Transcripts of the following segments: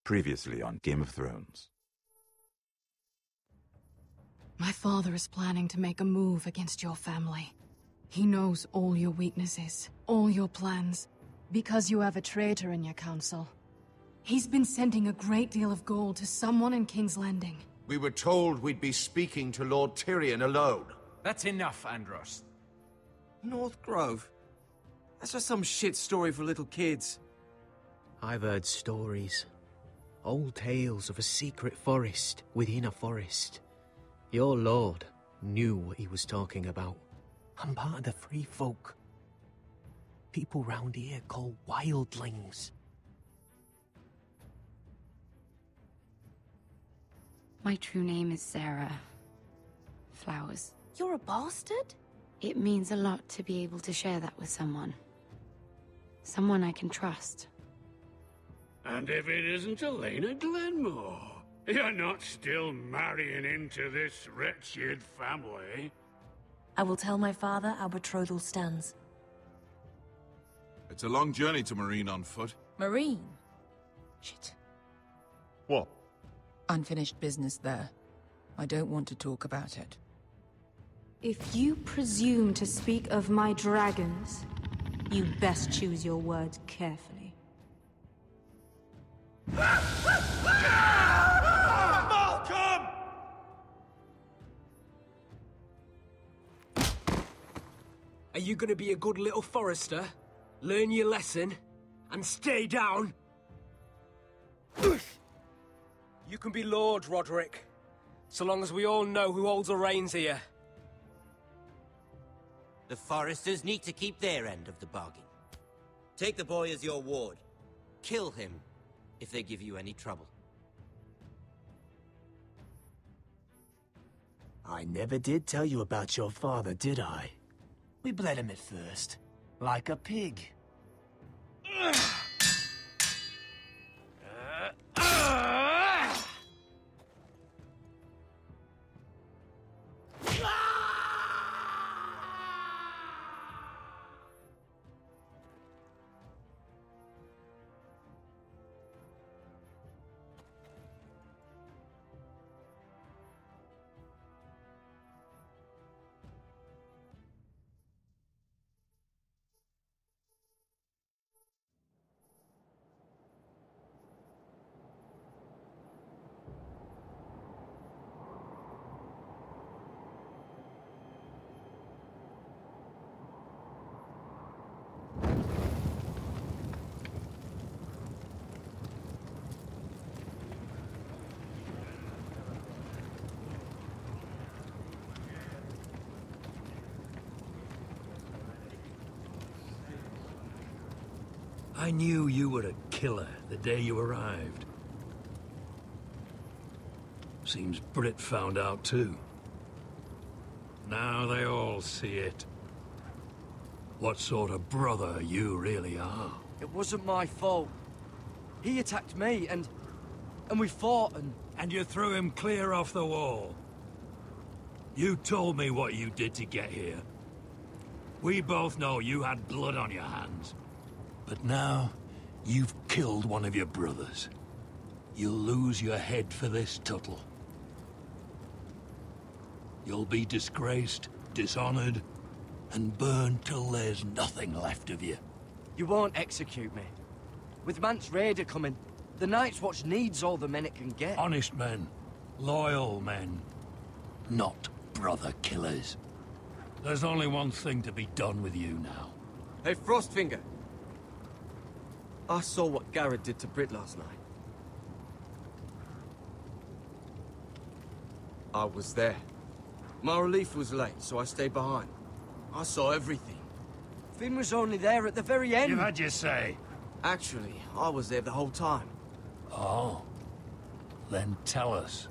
Previously on Game of Thrones. My father is planning to make a move against your family. He knows all your weaknesses, all your plans, because you have a traitor in your council. He's been sending a great deal of gold to someone in King's Landing. We were told we'd be speaking to Lord Tyrion alone. That's enough, Andros. North Grove? That's just some shit story for little kids. I've heard stories. Old tales of a secret forest within a forest. Your lord knew what he was talking about. I'm part of the free folk. People round here call wildlings. My true name is Sarah Flowers. You're a bastard? It means a lot to be able to share that with someone. Someone I can trust. And if it isn't Elena Glenmore, you're not still marrying into this wretched family. I will tell my father our betrothal stands. It's a long journey to Marine on foot. Marine? Shit. What? Unfinished business there. I don't want to talk about it. If you presume to speak of my dragons, you best choose your words carefully. Malcolm! Are you gonna be a good little forester? Learn your lesson? And stay down? You can be Lord, Roderick. So long as we all know who holds the reins here. The Foresters need to keep their end of the bargain. Take the boy as your ward. Kill him if they give you any trouble. I never did tell you about your father, did I? We bled him at first, like a pig. I knew you were a killer the day you arrived. Seems Brit found out too. Now they all see it. What sort of brother you really are. It wasn't my fault. He attacked me, and we fought, And you threw him clear off the wall. You told me what you did to get here. We both know you had blood on your hands. But now, you've killed one of your brothers. You'll lose your head for this, Tuttle. You'll be disgraced, dishonored, and burned till there's nothing left of you. You won't execute me. With Mance Raider coming, the Night's Watch needs all the men it can get. Honest men. Loyal men. Not brother killers. There's only one thing to be done with you now. Hey, Frostfinger. I saw what Garrett did to Brit last night. I was there. My relief was late, so I stayed behind. I saw everything. Finn was only there at the very end. You had your say. Actually, I was there the whole time. Oh. Then tell us.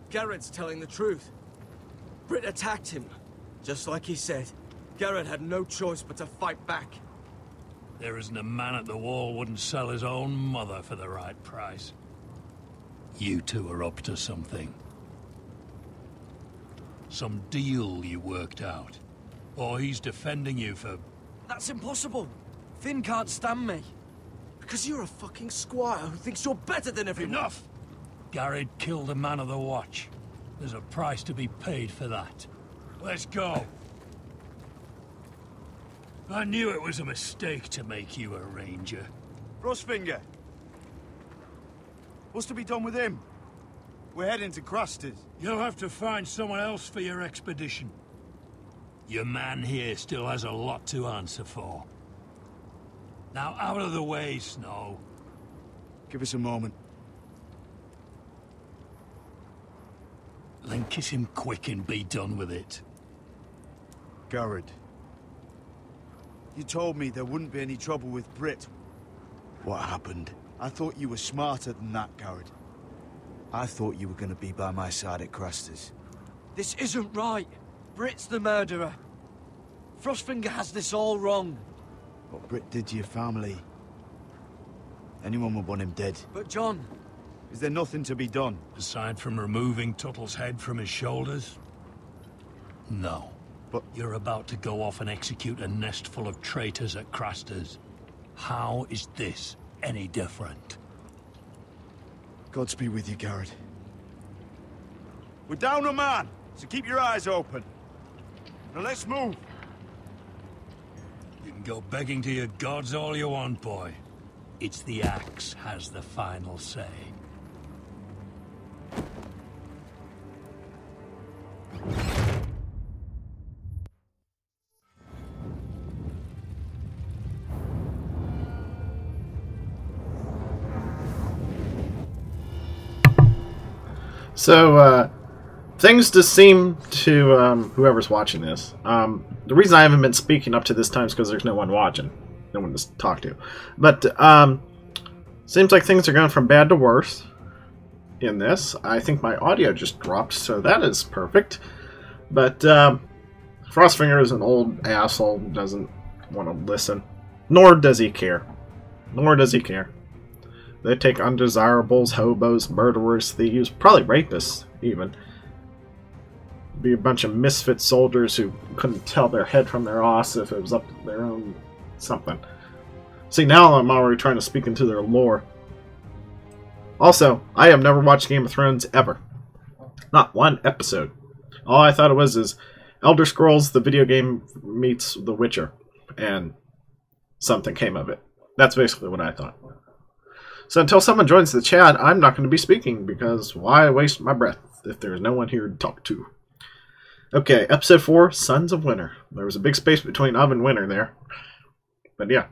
Garrett's telling the truth. Brit attacked him, just like he said. Garrett had no choice but to fight back. There isn't a man at the wall wouldn't sell his own mother for the right price. You two are up to something. Some deal you worked out. Or he's defending you for... That's impossible. Finn can't stand me. Because you're a fucking squire who thinks you're better than everyone. Enough! Garrett killed a man of the watch. There's a price to be paid for that. Let's go. I knew it was a mistake to make you a ranger. Frostfinger. What's to be done with him? We're heading to Crusters. You'll have to find someone else for your expedition. Your man here still has a lot to answer for. Now out of the way, Snow. Give us a moment. Then kiss him quick and be done with it. Garrett. You told me there wouldn't be any trouble with Brit. What happened? I thought you were smarter than that, Garrett. I thought you were going to be by my side at Crusters. This isn't right. Brit's the murderer. Frostfinger has this all wrong. What Brit did to your family... anyone would want him dead. But John... Is there nothing to be done? Aside from removing Tuttle's head from his shoulders? No. But... You're about to go off and execute a nest full of traitors at Crusters. How is this any different? Godspeed with you, Garrett. We're down a man, so keep your eyes open. Now let's move. You can go begging to your gods all you want, boy. It's the axe has the final say. So, things just seem to, whoever's watching this, the reason I haven't been speaking up to this time is because there's no one watching. No one to talk to. But, seems like things are going from bad to worse in this. I think my audio just dropped, so that is perfect. But, Frostfinger is an old asshole, doesn't want to listen. Nor does he care. Nor does he care. They take undesirables, hobos, murderers, thieves, probably rapists, even. Be a bunch of misfit soldiers who couldn't tell their head from their ass if it was up to their own something. See, now I'm already trying to speak into their lore. Also, I have never watched Game of Thrones ever. Not one episode. All I thought it was is Elder Scrolls, the video game, meets The Witcher. And something came of it. That's basically what I thought. So until someone joins the chat, I'm not going to be speaking, because why waste my breath if there's no one here to talk to? Okay, episode 4, Sons of Winter. There was a big space between of and winter there. But yeah.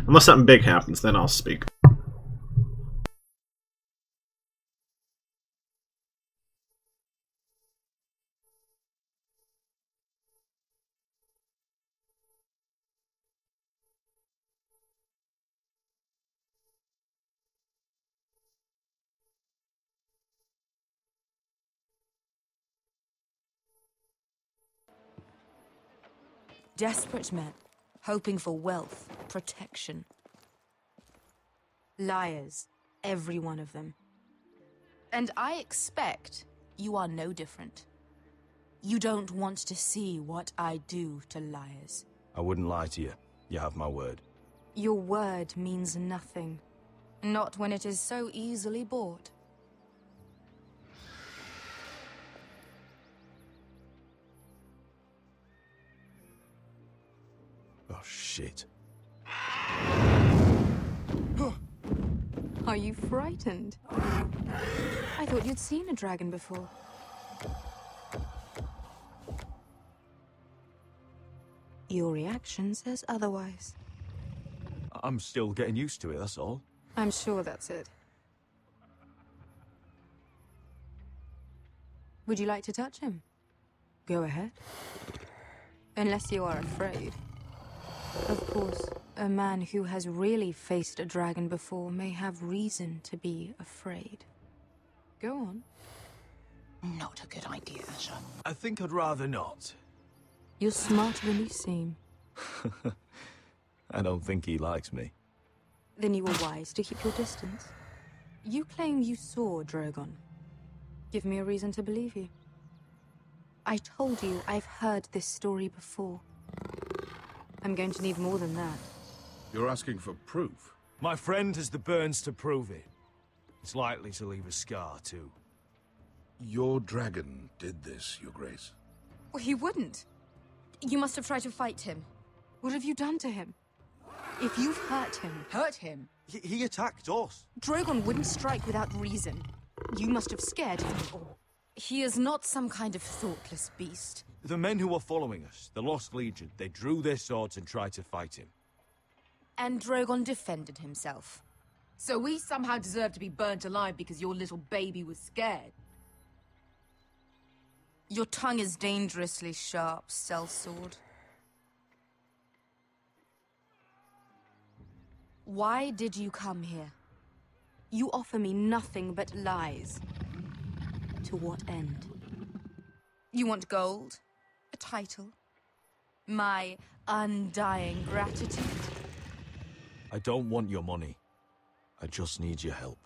Unless something big happens, then I'll speak. Desperate men, hoping for wealth, protection. Liars, every one of them. And I expect you are no different. You don't want to see what I do to liars. I wouldn't lie to you. You have my word. Your word means nothing. Not when it is so easily bought. Oh, shit. Are you frightened? I thought you'd seen a dragon before. Your reaction says otherwise. I'm still getting used to it, that's all. I'm sure that's it. Would you like to touch him? Go ahead. Unless you are afraid. Of course, a man who has really faced a dragon before may have reason to be afraid. Go on. Not a good idea, sir. I think I'd rather not. You're smarter than you seem. I don't think he likes me. Then you were wise to keep your distance. You claim you saw Drogon. Give me a reason to believe you. I told you I've heard this story before. I'm going to need more than that. You're asking for proof? My friend has the burns to prove it. It's likely to leave a scar, too. Your dragon did this, Your Grace. Well, he wouldn't. You must have tried to fight him. What have you done to him? If you've hurt him... Hurt him? He attacked us. Drogon wouldn't strike without reason. You must have scared him, or... He is not some kind of thoughtless beast. The men who were following us, the Lost Legion, they drew their swords and tried to fight him. And Drogon defended himself. So we somehow deserve to be burnt alive because your little baby was scared? Your tongue is dangerously sharp, sellsword. Why did you come here? You offer me nothing but lies. To what end? You want gold? A title? My undying gratitude? I don't want your money. I just need your help.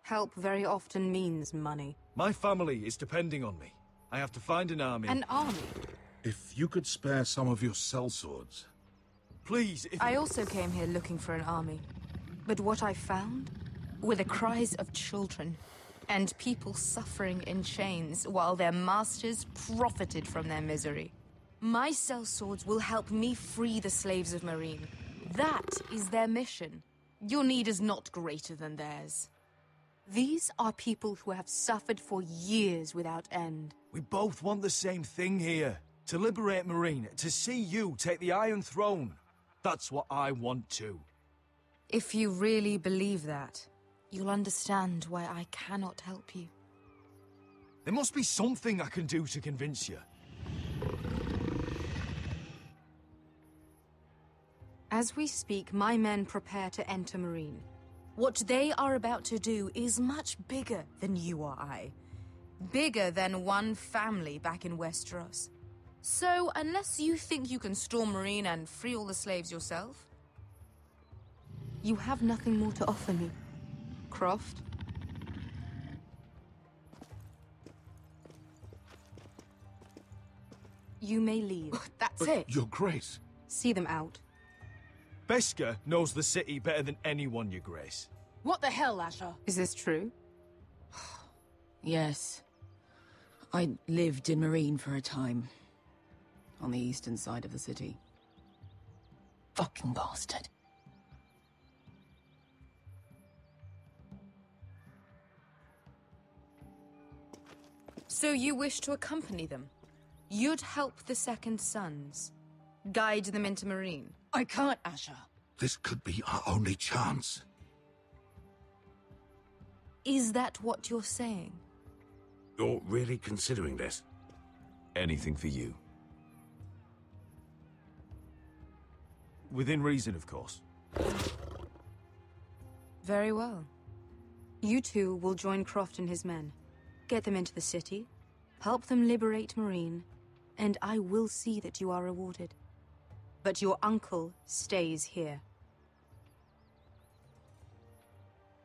Help very often means money. My family is depending on me. I have to find an army. An army? If you could spare some of your sellswords. Please, if... I also came here looking for an army. But what I found were the cries of children and people suffering in chains while their masters profited from their misery. My sellswords will help me free the slaves of Meereen. That is their mission. Your need is not greater than theirs. These are people who have suffered for years without end. We both want the same thing here. To liberate Meereen, to see you take the Iron Throne. That's what I want too. If you really believe that, you'll understand why I cannot help you. There must be something I can do to convince you. As we speak, my men prepare to enter Meereen. What they are about to do is much bigger than you or I. Bigger than one family back in Westeros. So, unless you think you can storm Meereen and free all the slaves yourself, you have nothing more to offer me, Croft. You may leave. That's But it. Your Grace. See them out. Beskar knows the city better than anyone, Your Grace. What the hell, Asher? Is this true? Yes. I lived in Meereen for a time. On the eastern side of the city. Fucking bastard. So you wish to accompany them? You'd help the Second Sons? Guide them into Meereen? I can't, Asher. This could be our only chance. Is that what you're saying? You're really considering this? Anything for you. Within reason, of course. Very well. You two will join Croft and his men. Get them into the city, help them liberate Meereen, and I will see that you are rewarded. But your uncle stays here.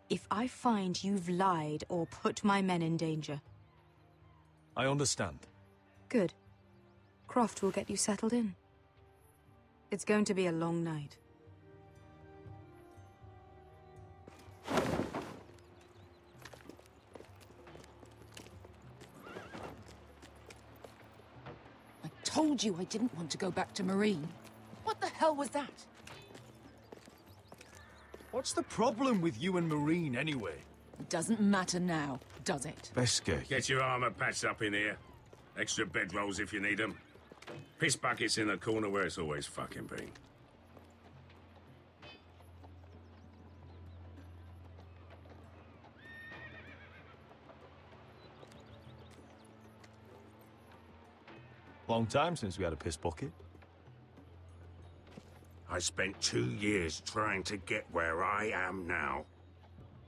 If I find you've lied or put my men in danger... I understand. Good. Croft will get you settled in. It's going to be a long night. I told you I didn't want to go back to Meereen. What the hell was that? What's the problem with you and Meereen, anyway? It doesn't matter now, does it? Beskar, Get your armor patched up in here. Extra bedrolls if you need them. Piss buckets in the corner where it's always fucking been. Long time since we had a piss bucket. I spent 2 years trying to get where I am now.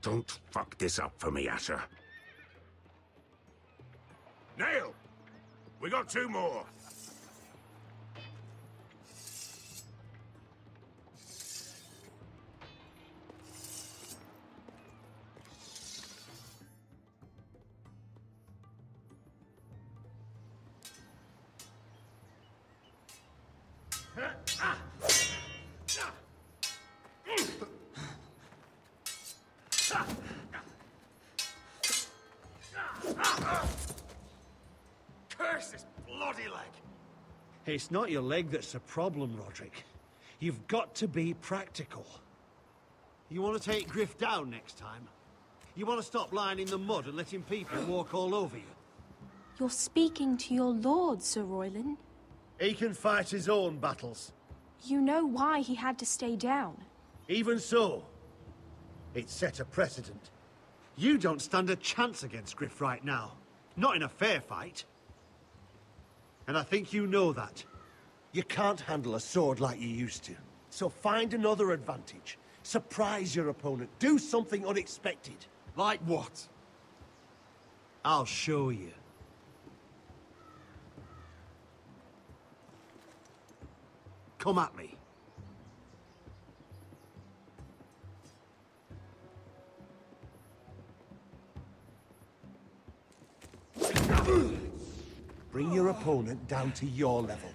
Don't fuck this up for me, Asher. Nail! We got 2 more. curse this bloody leg! It's not your leg that's the problem, Roderick. You've got to be practical. You want to take Griff down next time? You want to stop lying in the mud and letting people walk all over you? You're speaking to your lord, Sir Royland. He can fight his own battles. You know why he had to stay down. Even so, it set a precedent. You don't stand a chance against Griff right now. Not in a fair fight. And I think you know that. You can't handle a sword like you used to. So find another advantage. Surprise your opponent. Do something unexpected. Like what? I'll show you. Come at me. Bring your opponent down to your level.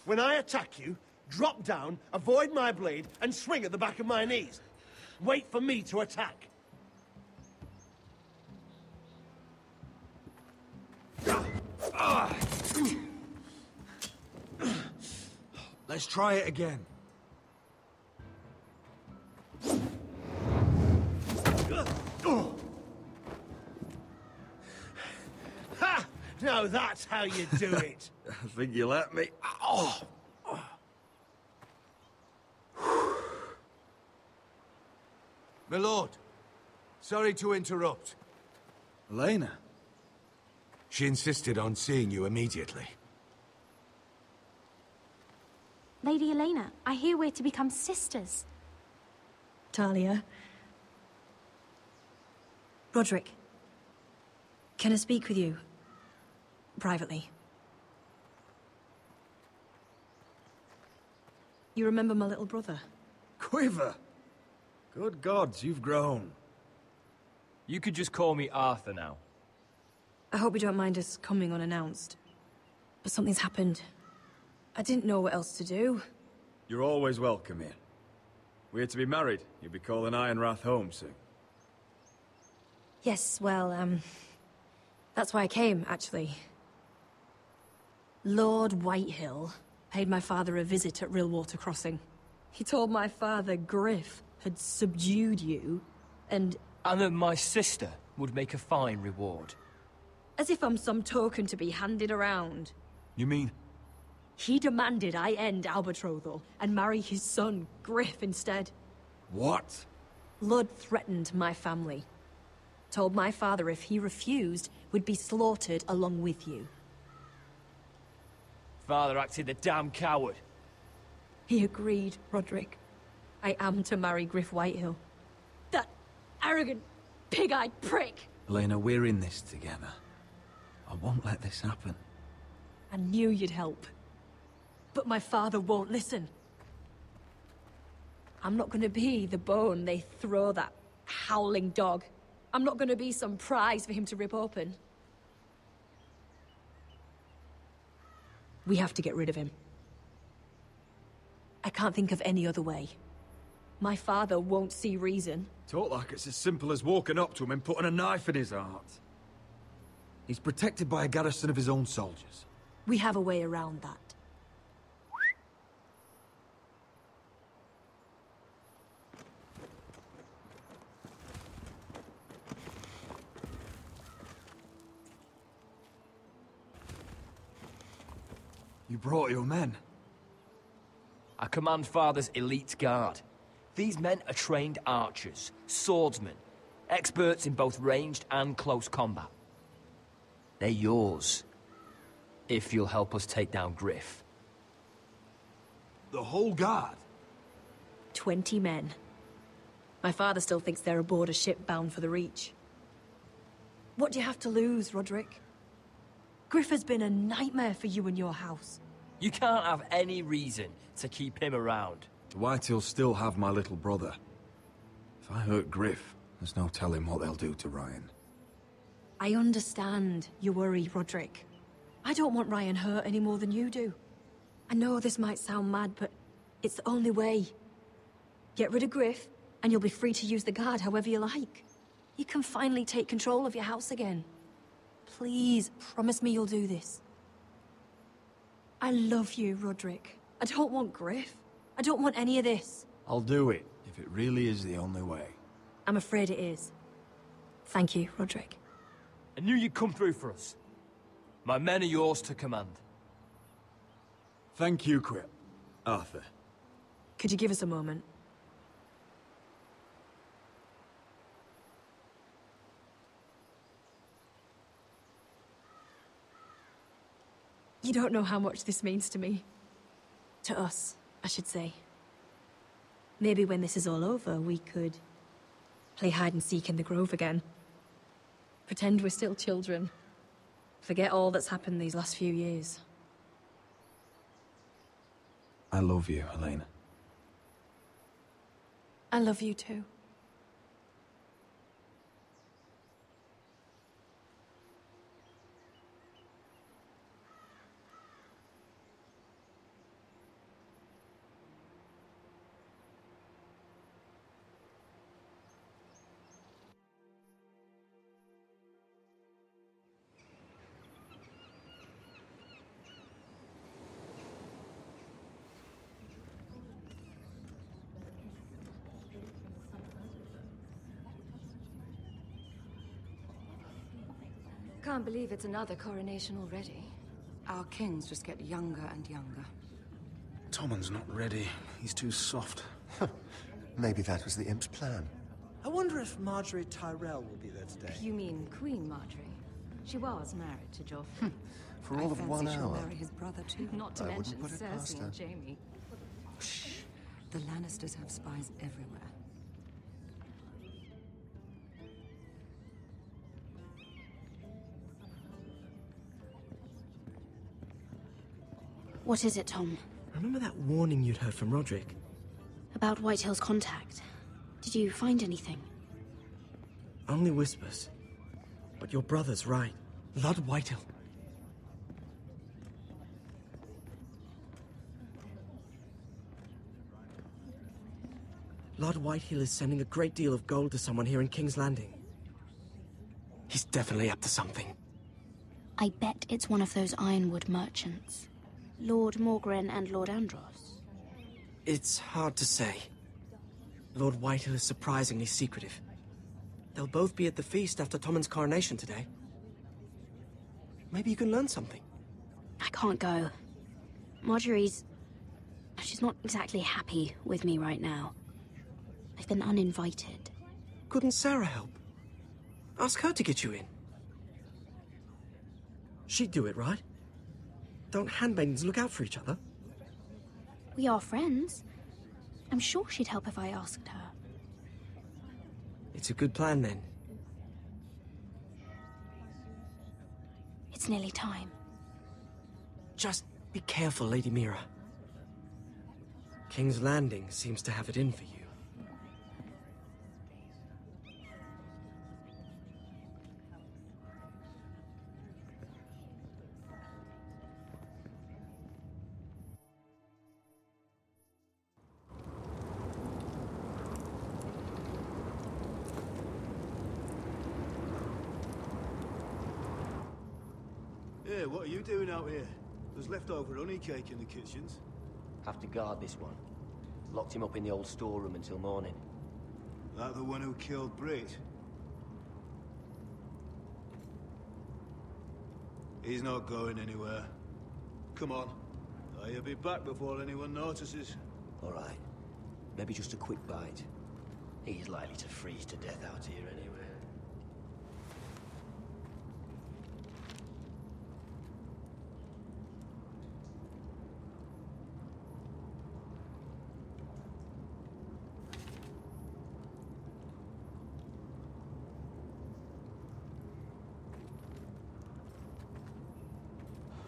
When I attack you, drop down, avoid my blade, and swing at the back of my knees. Wait for me to attack. Let's try it again. Ha! Now that's how you do it. I think you let me. Oh! My lord, sorry to interrupt. Elena? She insisted on seeing you immediately. Lady Elena, I hear we're to become sisters. Talia. Roderick. Can I speak with you? Privately. You remember my little brother? Quiver! Good gods, you've grown. You could just call me Arthur now. I hope you don't mind us coming unannounced. But something's happened. I didn't know what else to do. You're always welcome here. We're to be married. You'll be calling Ironrath home soon. Yes, well, that's why I came, actually. Lord Whitehill paid my father a visit at Rillwater Crossing. He told my father Griff had subdued you, and that my sister would make a fine reward. as if I'm some token to be handed around. You mean? He demanded I end our betrothal and marry his son, Griff, instead. What? Lud threatened my family. Told my father if he refused, we'd be slaughtered along with you. Father acted a damn coward. He agreed, Roderick. I am to marry Griff Whitehill. That arrogant, pig-eyed prick! Elena, we're in this together. I won't let this happen. I knew you'd help. But my father won't listen. I'm not gonna be the bone they throw that howling dog. I'm not gonna be some prize for him to rip open. We have to get rid of him. I can't think of any other way. My father won't see reason. Talk like it's as simple as walking up to him and putting a knife in his heart. He's protected by a garrison of his own soldiers. We have a way around that. You brought your men. I command Father's elite guard. These men are trained archers, swordsmen, experts in both ranged and close combat. They're yours, if you'll help us take down Griff. The whole guard? 20 men. My father still thinks they're aboard a ship bound for the Reach. What do you have to lose, Roderick? Griff has been a nightmare for you and your house. You can't have any reason to keep him around. The Whitehills still have my little brother. If I hurt Griff, there's no telling what they'll do to Ryan. I understand your worry, Roderick. I don't want Ryan hurt any more than you do. I know this might sound mad, but it's the only way. Get rid of Griff, and you'll be free to use the guard however you like. You can finally take control of your house again. please, promise me you'll do this. I love you, Roderick. I don't want Griff. I don't want any of this. I'll do it, if it really is the only way. I'm afraid it is. Thank you, Roderick. I knew you'd come through for us. My men are yours to command. Thank you, Crip. Arthur. Could you give us a moment? You don't know how much this means to me. To us, I should say. Maybe when this is all over, we could play hide and seek in the grove again. Pretend we're still children. Forget all that's happened these last few years. I love you, Elena. I love you too. Can't believe it's another coronation already. Our kings just get younger and younger. Tommen's not ready. He's too soft. Maybe that was the imp's plan. I wonder if Marjorie Tyrell will be there today. You mean Queen Marjorie? She was married to Joffrey. For all of 1 I fancy she'll hour. marry his brother too. Not to I mention wouldn't put it past Cersei her. and Jaime. Shh. The Lannisters have spies everywhere. What is it, Tom? Remember that warning you'd heard from Roderick? About Whitehill's contact. Did you find anything? Only whispers. But your brother's right. Lord Whitehill. Lord Whitehill is sending a great deal of gold to someone here in King's Landing. He's definitely up to something. I bet it's one of those ironwood merchants. Lord Morgren and Lord Andros. It's hard to say. Lord Whitehill is surprisingly secretive. They'll both be at the feast after Tommen's coronation today. Maybe you can learn something. I can't go. Marjorie's... she's not exactly happy with me right now. I've been uninvited. Couldn't Sarah help? Ask her to get you in. She'd do it, right? Don't handmaidens look out for each other? We are friends. I'm sure she'd help if I asked her. It's a good plan, then. It's nearly time. Just be careful, Lady Mira. King's Landing seems to have it in for you. Hey, what are you doing out here? There's leftover honey cake in the kitchens. Have to guard this one. Locked him up in the old storeroom until morning. That the one who killed Brit? He's not going anywhere. Come on. I'll be back before anyone notices. All right. Maybe just a quick bite. He's likely to freeze to death out here anyway.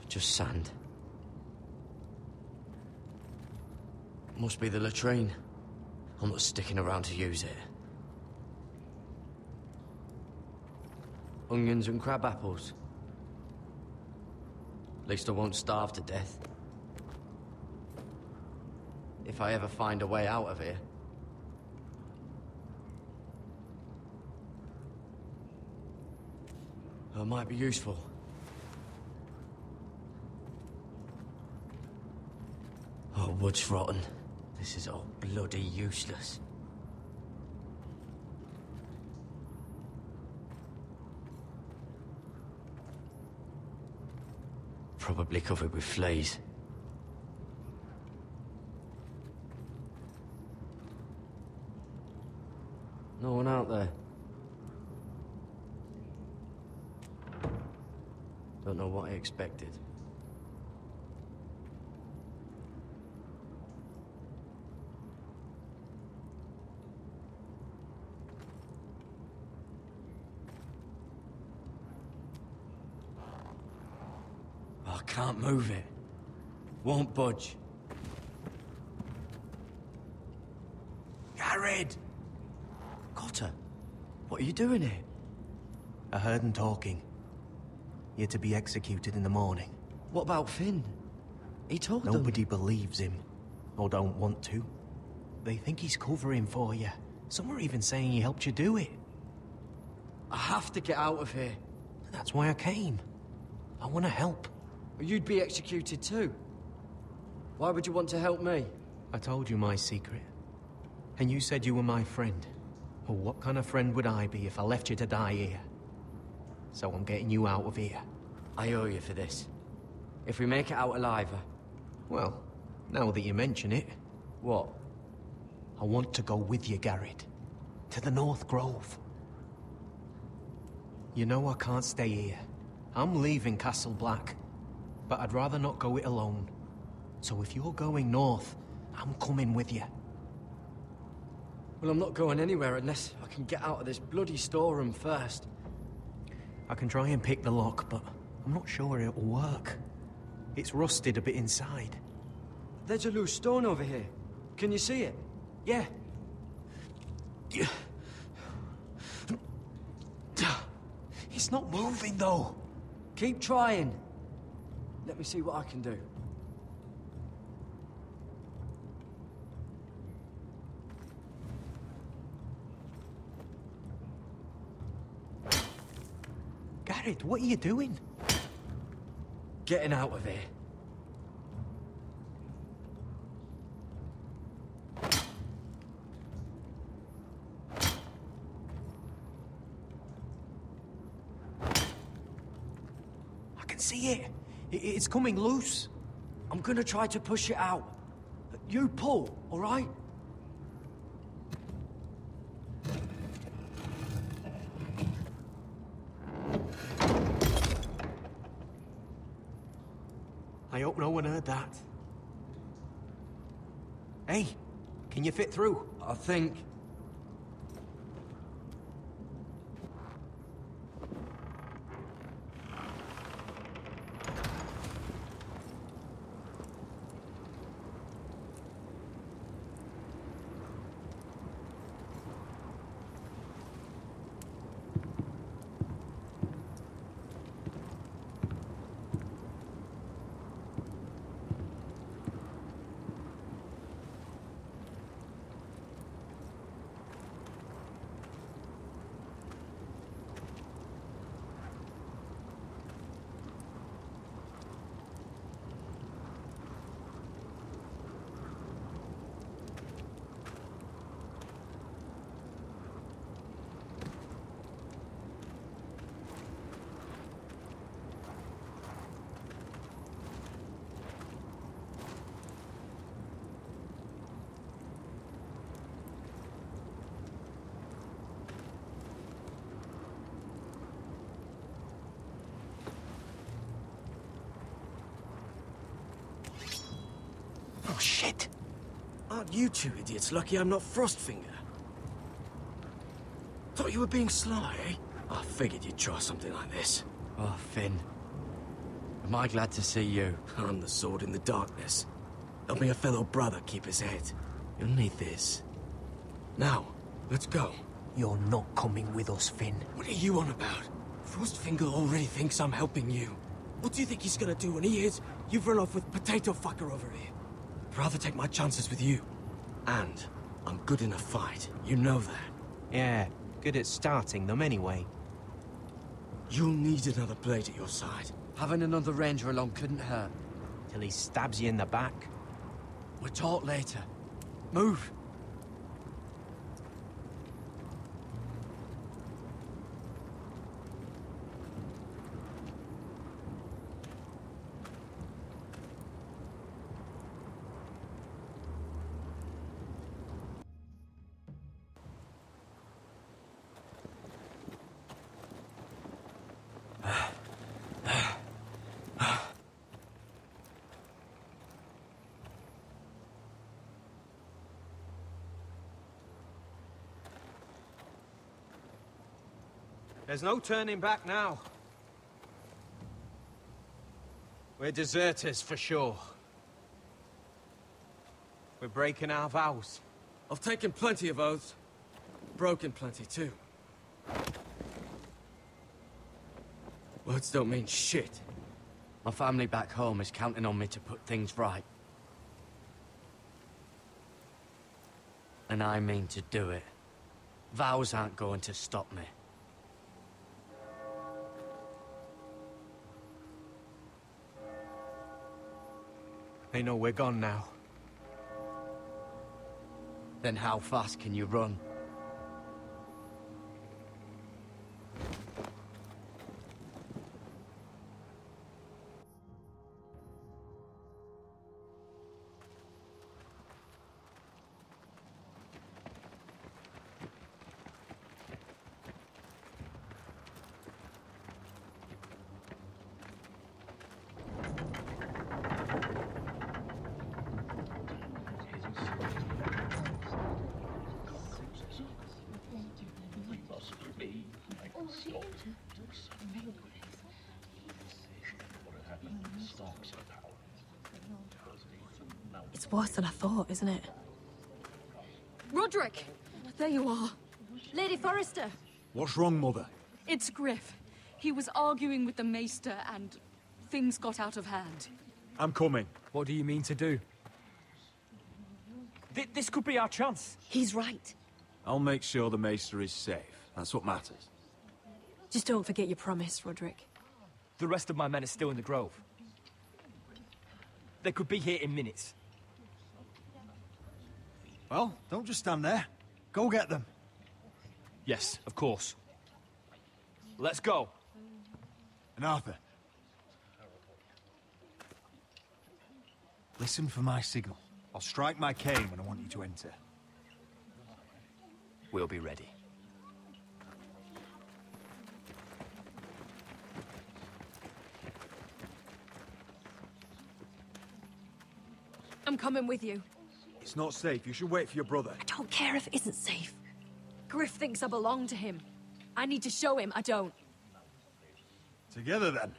Just sand. Must be the latrine. I'm not sticking around to use it. Onions and crab apples. At least I won't starve to death. If I ever find a way out of here. That might be useful. Oh, wood's rotten. This is all bloody useless. Probably covered with fleas. No one out there. Don't know what I expected. I can't move it. Won't budge. Garrett! Cotter, what are you doing here? I heard him talking. You're to be executed in the morning. What about Finn? He told them. Nobody believes him, or don't want to. They think he's covering for you. Some are even saying he helped you do it. I have to get out of here. That's why I came. I want to help. You'd be executed too. Why would you want to help me? I told you my secret. And you said you were my friend. Well, what kind of friend would I be if I left you to die here? So I'm getting you out of here. I owe you for this. If we make it out alive... Well, now that you mention it... What? I want to go with you, Garrett. To the North Grove. You know I can't stay here. I'm leaving Castle Black. But I'd rather not go it alone. So if you're going north, I'm coming with you. Well, I'm not going anywhere unless I can get out of this bloody storeroom first. I can try and pick the lock, but I'm not sure it'll work. It's rusted a bit inside. There's a loose stone over here. Can you see it? Yeah. It's not moving, though. Keep trying. Let me see what I can do. Garrett, what are you doing? Getting out of here. I can see it. It's coming loose. I'm gonna try to push it out. You pull, all right? I hope no one heard that. Hey, can you fit through? I think... Oh, shit! Aren't you two idiots lucky I'm not Frostfinger? Thought you were being sly, eh? I figured you'd try something like this. Oh, Finn. Am I glad to see you? I'm the sword in the darkness. Helping a fellow brother keep his head. You'll need this. Now, let's go. You're not coming with us, Finn. What are you on about? Frostfinger already thinks I'm helping you. What do you think he's gonna do when he hears you've run off with Potato Fucker over here? I'd rather take my chances with you. And I'm good in a fight. You know that. Yeah, good at starting them anyway. You'll need another blade at your side. Having another ranger along couldn't hurt. Till he stabs you in the back. We'll talk later. Move. There's no turning back now. We're deserters for sure. We're breaking our vows. I've taken plenty of oaths. Broken plenty, too. Words don't mean shit. My family back home is counting on me to put things right. And I mean to do it. Vows aren't going to stop me. They know we're gone now. Then how fast can you run? It's worse than I thought, isn't it? Roderick! There you are. Lady Forrester! What's wrong, Mother? It's Griff. He was arguing with the Maester and things got out of hand. I'm coming. What do you mean to do? This could be our chance. He's right. I'll make sure the Maester is safe. That's what matters. Just don't forget your promise, Roderick. The rest of my men are still in the grove. They could be here in minutes. Well, don't just stand there. Go get them. Yes, of course. Let's go. And Arthur. Listen for my signal. I'll strike my cane when I want you to enter. We'll be ready. I'm coming with you. It's not safe. You should wait for your brother. I don't care if it isn't safe. Griff thinks I belong to him. I need to show him I don't. Together, then.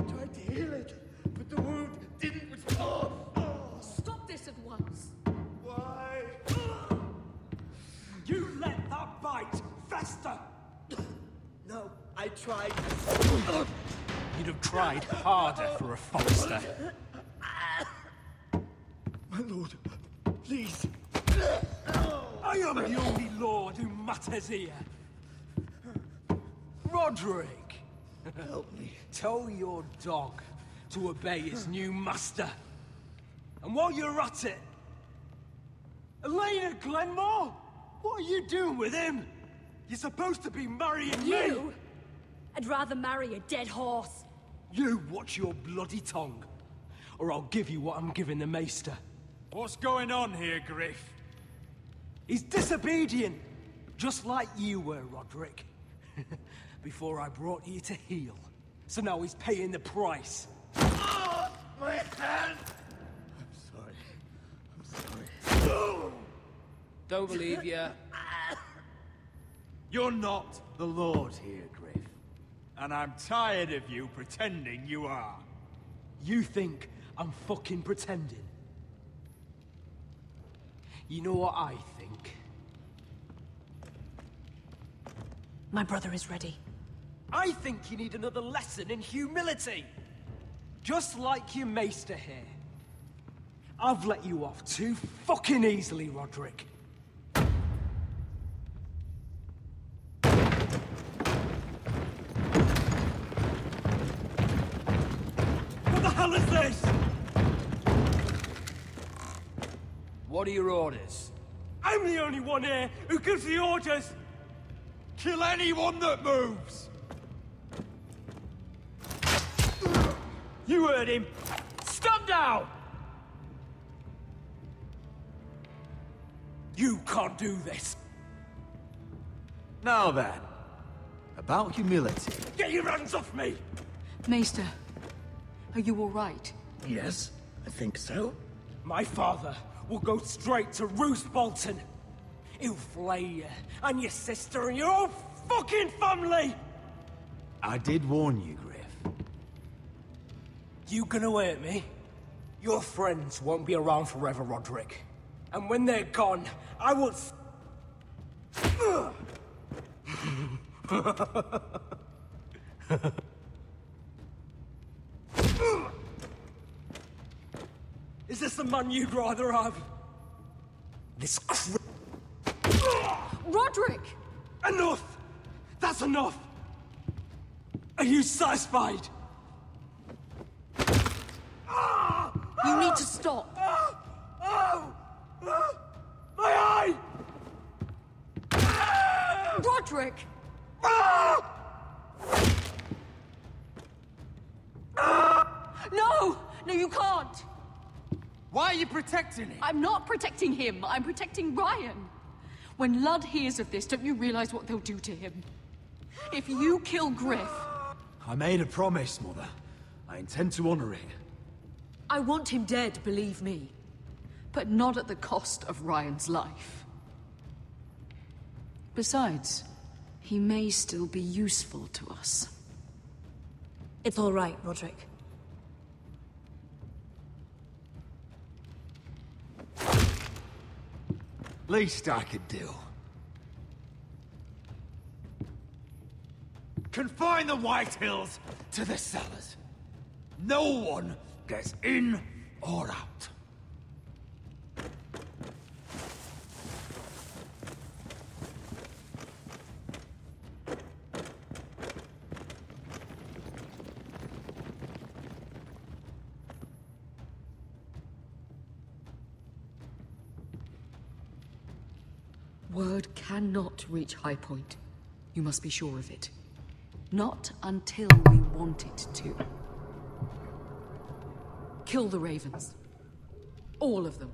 Tried to heal it, but the wound didn't respond. Stop this at once. Why? You let that bite fester. No, I tried. You'd have tried harder for a Forrester. My lord, please. I am the only lord who matters here. Roderick. Help me. Tell your dog to obey his new master. And while you're at it, Elena Glenmore, what are you doing with him? You're supposed to be marrying me. You? I'd rather marry a dead horse. You watch your bloody tongue, or I'll give you what I'm giving the Maester. What's going on here, Griff? He's disobedient, just like you were, Roderick. Before I brought you to heel. So now he's paying the price. Oh, my hand! I'm sorry. Don't believe you. You're not the Lord here, Griff. And I'm tired of you pretending you are. You think I'm fucking pretending? You know what I think? My brother is ready. I think you need another lesson in humility. Just like your maester here. I've let you off too fucking easily, Roderick. What the hell is this? What are your orders? I'm the only one here who gives the orders. Kill anyone that moves. You heard him. Stand down! You can't do this. Now then, about humility. Get your hands off me! Maester, are you all right? Yes, I think so. My father will go straight to Roose Bolton. He'll flay you, and your sister, and your whole fucking family! I did warn you, Griff. You gonna hurt me? Your friends won't be around forever, Roderick. And when they're gone, I will... Is this the man you'd rather have? This Roderick! Enough! That's enough! Are you satisfied? You need to stop. My eye! Roderick! No! No, you can't! Why are you protecting him? I'm not protecting him. I'm protecting Ryan. When Ludd hears of this, don't you realize what they'll do to him? If you kill Griff... I made a promise, Mother. I intend to honor it. I want him dead, believe me. But not at the cost of Ryan's life. Besides, he may still be useful to us. It's all right, Roderick. Least I could do. Confine the White Hills to the cellars. No one gets in or out. Word cannot reach High Point. You must be sure of it. Not until we want it to. Kill the ravens. All of them.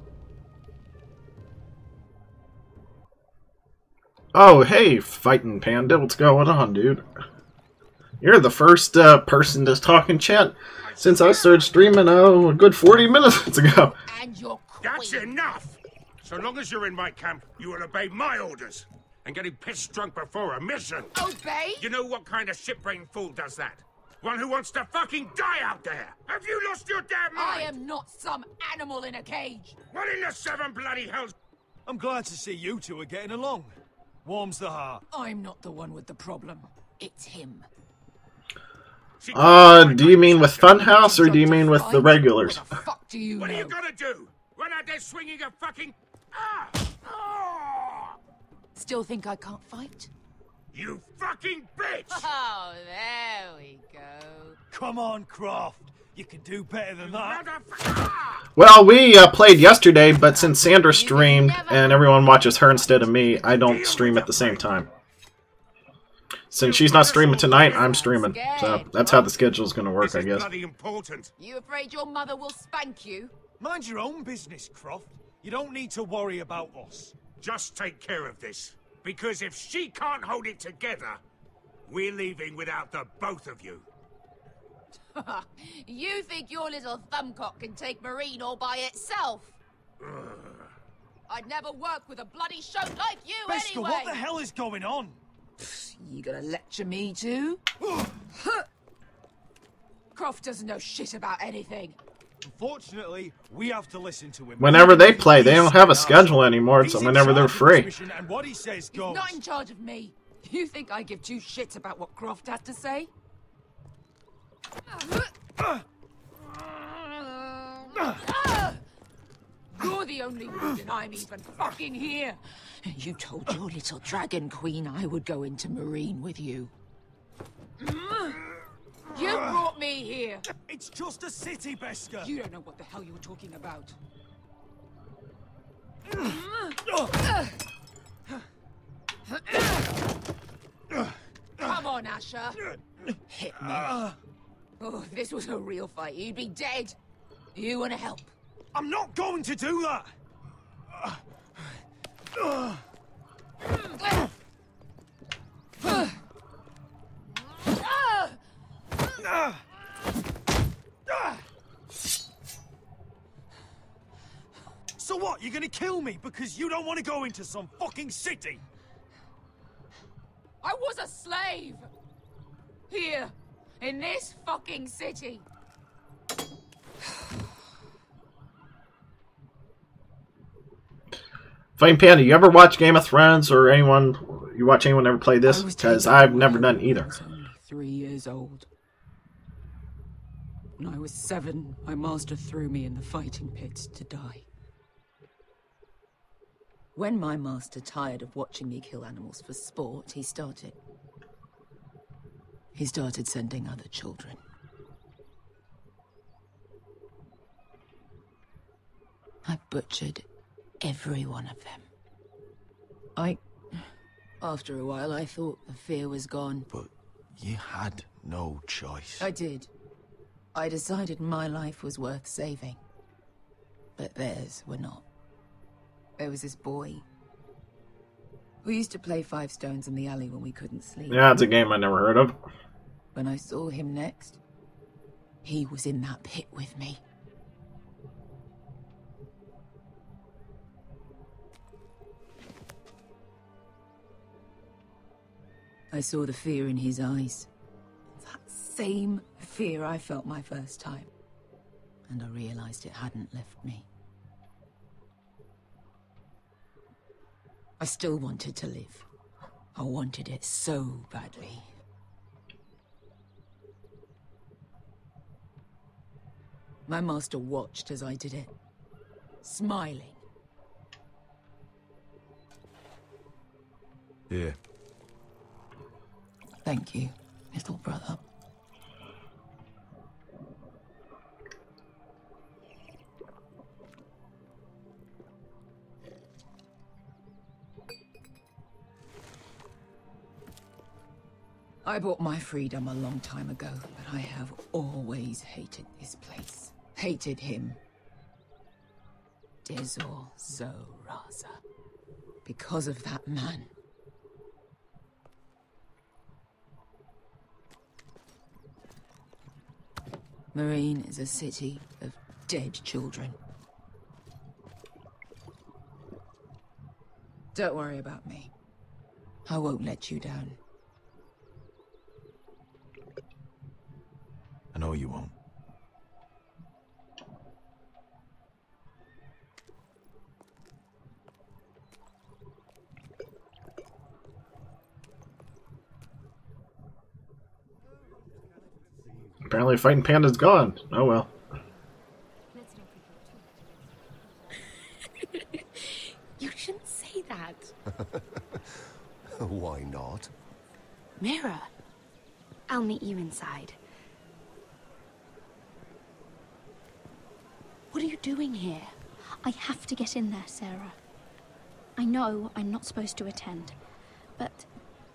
Oh, hey, Fighting Panda, what's going on, dude? You're the first person to talk in chat since I started streaming a good 40 minutes ago. That's enough! So long as you're in my camp, you will obey my orders. And getting pissed drunk before a mission. Obey? You know what kind of shit-brained fool does that? One who wants to fucking die out there! Have you lost your damn mind? I am not some animal in a cage! What in the seven bloody hells? I'm glad to see you two are getting along. Warms the heart. I'm not the one with the problem. It's him. Do you mean with Funhouse, or do you mean with the regulars? Fuck do you What know? are you gonna do? Run out there swinging a fucking... Still think I can't fight? You fucking bitch! Oh, there we go. Come on, Croft. You can do better than that. Well, we played yesterday, but since Sandra streamed, and everyone watches her instead of me, I don't stream at the same time. Since she's not streaming tonight, I'm streaming. So that's how the schedule's gonna work, I guess. Bloody important. You afraid your mother will spank you? Mind your own business, Croft. You don't need to worry about us. Just take care of this. Because if she can't hold it together, we're leaving without the both of you. You think your little thumbcock can take Marine all by itself? I'd never work with a bloody shote like you Beskar, anyway! what the hell is going on? You gonna lecture me too? Croft doesn't know shit about anything. Unfortunately, we have to listen to him. Whenever they play, they don't have a schedule anymore, so whenever they're free. And what he says He's goes. not in charge of me. You think I give two shits about what Croft had to say? You're the only reason I'm even fucking here. You told your little dragon queen I would go into Marine with you. You brought me here. It's just a city, Beska. You don't know what the hell you were talking about. Come on, Asher. Hit me. Oh, if this was a real fight, you'd be dead. You want to help? I'm not going to do that. So what? You're gonna kill me because you don't want to go into some fucking city? I was a slave. Here, in this fucking city. Fighting Panda, you ever watch Game of Thrones or anyone? You watch anyone ever play this? Because I've never done either. I was only 3 years old. When I was 7, my master threw me in the fighting pit to die. When my master tired of watching me kill animals for sport, he started sending other children. I butchered every one of them. After a while, I thought the fear was gone. But you had no choice. I did. I decided my life was worth saving. But theirs were not. There was this boy. We used to play 5 stones in the alley when we couldn't sleep. Yeah, it's a game I never heard of. When I saw him next, he was in that pit with me. I saw the fear in his eyes. That same fear I felt my first time. And I realized it hadn't left me. I still wanted to live. I wanted it so badly. My master watched as I did it, smiling. Here. Thank you, little brother. I bought my freedom a long time ago, but I have always hated this place. Hated him. Dezor Zoraza. Because of that man. Marine is a city of dead children. Don't worry about me. I won't let you down. I know you won't. Apparently Fighting Panda's gone. Oh well. You shouldn't say that. Why not? Mira, I'll meet you inside. What are you doing here? I have to get in there, Sarah. I know I'm not supposed to attend, but...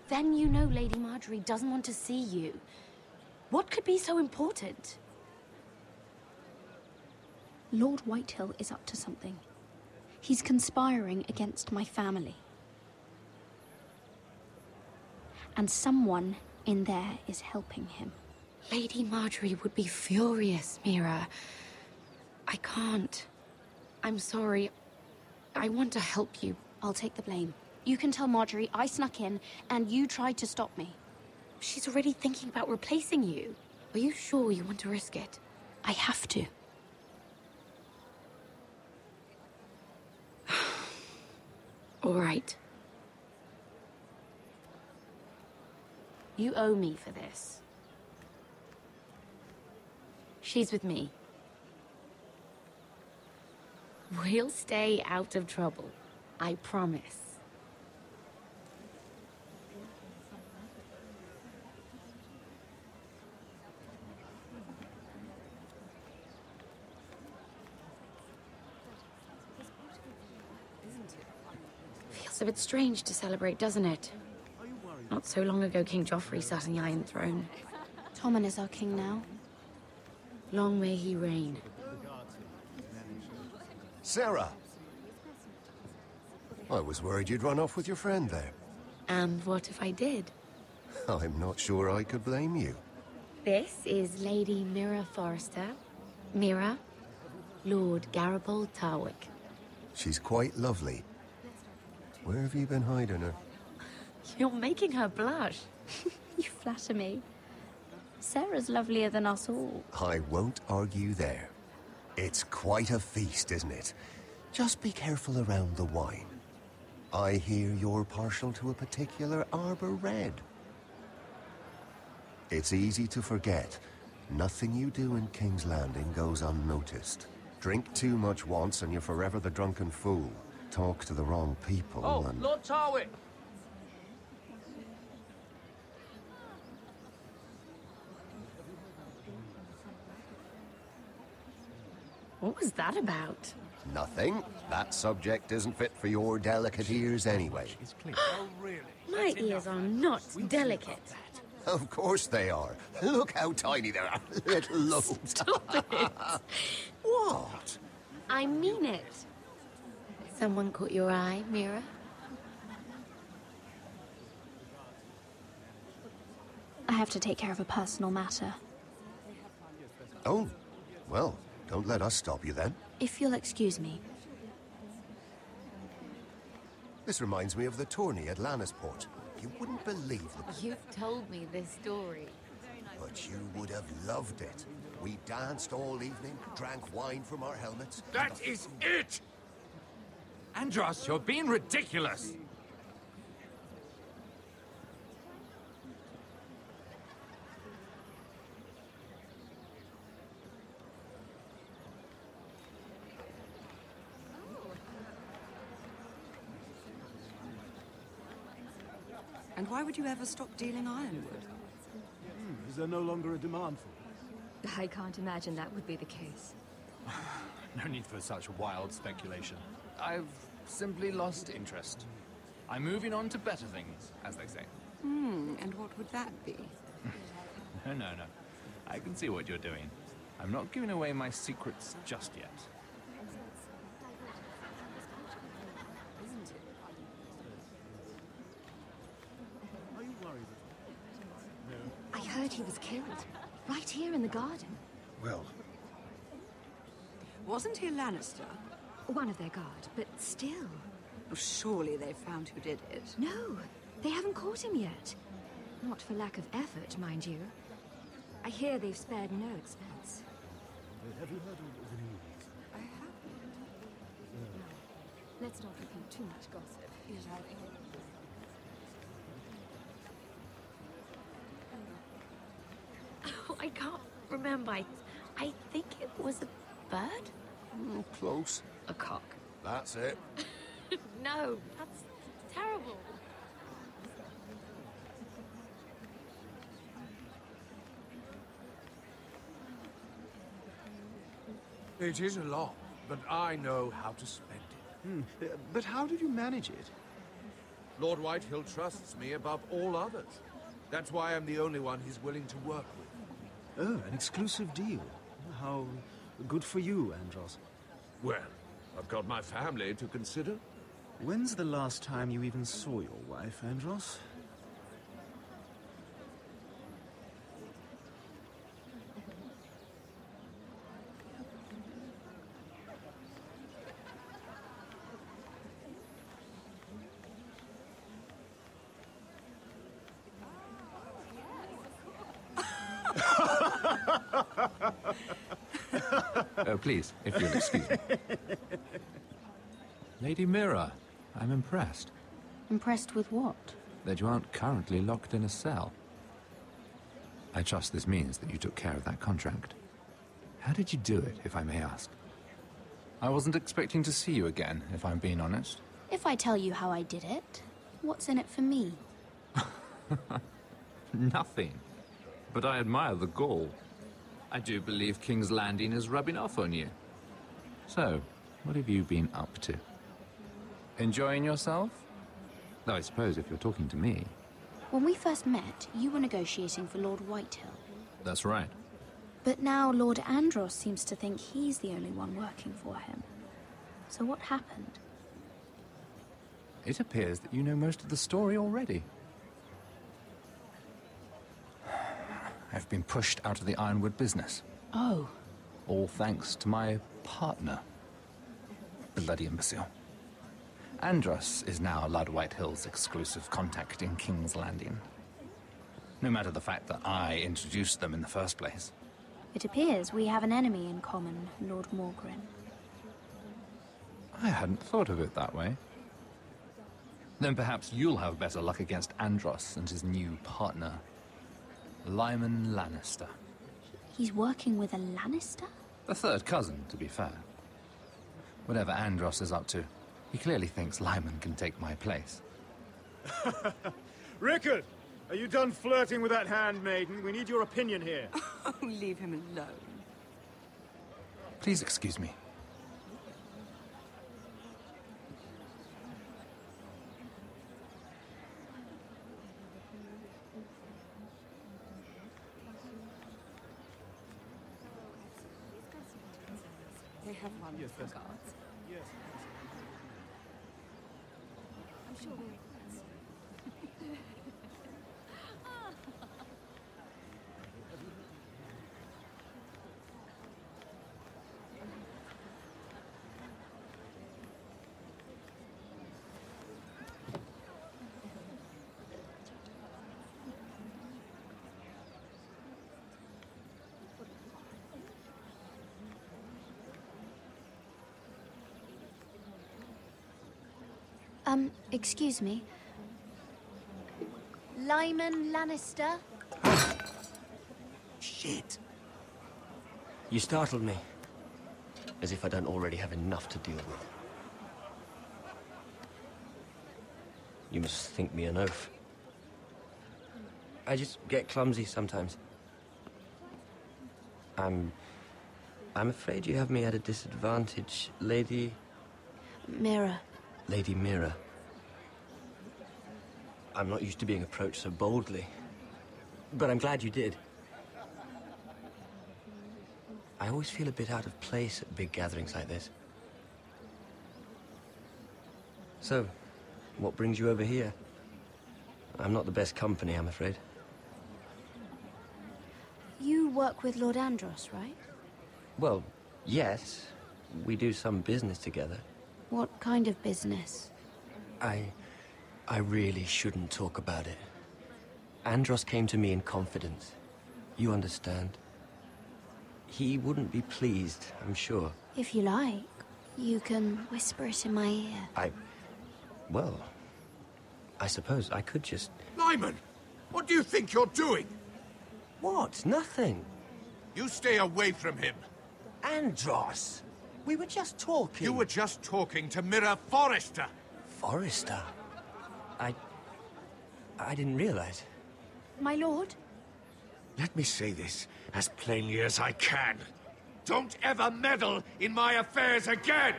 Then you know Lady Marjorie doesn't want to see you. What could be so important? Lord Whitehill is up to something. He's conspiring against my family. And someone in there is helping him. Lady Marjorie would be furious, Mira. I can't. I'm sorry. I want to help you. I'll take the blame. You can tell Marjorie I snuck in and you tried to stop me. She's already thinking about replacing you. Are you sure you want to risk it? I have to. All right. You owe me for this. She's with me. We'll stay out of trouble. I promise. Feels a bit strange to celebrate, doesn't it? Not so long ago, King Joffrey sat on the Iron Throne. Tommen is our king now. Long may he reign. Sarah! I was worried you'd run off with your friend there. And what if I did? I'm not sure I could blame you. This is Lady Mira Forrester. Mira, Lord Garibald Tarwick. She's quite lovely. Where have you been hiding her? You're making her blush. You flatter me. Sarah's lovelier than us all. I won't argue there. It's quite a feast, isn't it? Just be careful around the wine. I hear you're partial to a particular Arbor Red. It's easy to forget. Nothing you do in King's Landing goes unnoticed. Drink too much once and you're forever the drunken fool. Talk to the wrong people and... Lord Tarwick! What was that about? Nothing. That subject isn't fit for your delicate ears anyway. My ears are not delicate. Of course they are. Look how tiny they are. Little lobes. Stop it. What? I mean it. Someone caught your eye, Mira? I have to take care of a personal matter. Oh, well, don't let us stop you then. If you'll excuse me. This reminds me of the tourney at Lannisport. You wouldn't believe the... You've told me this story. But you would have loved it. We danced all evening, drank wine from our helmets. That is it! Andros, you're being ridiculous! And why would you ever stop dealing ironwood? Is there no longer a demand for it? I can't imagine that would be the case. No need for such wild speculation. I've simply lost interest. I'm moving on to better things, as they say. And what would that be? No. I can see what you're doing. I'm not giving away my secrets just yet. I heard he was killed. Right here in the garden. Well... Wasn't he a Lannister? One of their guard, but still. Oh, surely they found who did it. No, they haven't caught him yet. Not for lack of effort, mind you. I hear they've spared no expense. Have you heard of the news? I haven't. Let's not repeat too much gossip. Oh, I can't remember. I think it was a bird? Close. A cock. That's it. No, that's terrible. It is a lot, but I know how to spend it. But how did you manage it? Lord Whitehill trusts me above all others. That's why I'm the only one he's willing to work with. Oh, an exclusive deal. How good for you, Andros. Well, I've got my family to consider. When's the last time you even saw your wife, Andros? Oh, please, if you'll excuse me. Lady Mira, I'm impressed. Impressed with what? That you aren't currently locked in a cell. I trust this means that you took care of that contract. How did you do it, if I may ask? I wasn't expecting to see you again, if I'm being honest. If I tell you how I did it, what's in it for me? Nothing. But I admire the gall. I do believe King's Landing is rubbing off on you. So, what have you been up to? Enjoying yourself? Though I suppose if you're talking to me... When we first met, you were negotiating for Lord Whitehill. That's right. But now Lord Andros seems to think he's the only one working for him. So what happened? It appears that you know most of the story already. I've been pushed out of the ironwood business. Oh. All thanks to my partner. Bloody imbecile. Andros is now Lord Whitehill's exclusive contact in King's Landing. No matter the fact that I introduced them in the first place. It appears we have an enemy in common, Lord Morgren. I hadn't thought of it that way. Then perhaps you'll have better luck against Andros and his new partner, Lyman Lannister. He's working with a Lannister? A third cousin, to be fair. Whatever Andros is up to, he clearly thinks Lyman can take my place. Rickard! Are you done flirting with that handmaiden? We need your opinion here. Oh, leave him alone. Please excuse me. They have one for guards. Yes. I'm sure we're... Excuse me. Lyman Lannister? Shit. You startled me. As if I don't already have enough to deal with. You must think me an oaf. I just get clumsy sometimes. I'm afraid you have me at a disadvantage, Lady... Mira. Lady Mira. I'm not used to being approached so boldly. But I'm glad you did. I always feel a bit out of place at big gatherings like this. So, what brings you over here? I'm not the best company, I'm afraid. You work with Lord Andros, right? Well, yes. We do some business together. What kind of business? I really shouldn't talk about it. Andros came to me in confidence. You understand? He wouldn't be pleased, I'm sure. If you like, you can whisper it in my ear. Well, I suppose I could just... Lyman! What do you think you're doing? What? Nothing. You stay away from him. Andros! We were just talking. You were just talking to Mira Forrester. Forrester? I didn't realize. My lord? Let me say this as plainly as I can. Don't ever meddle in my affairs again!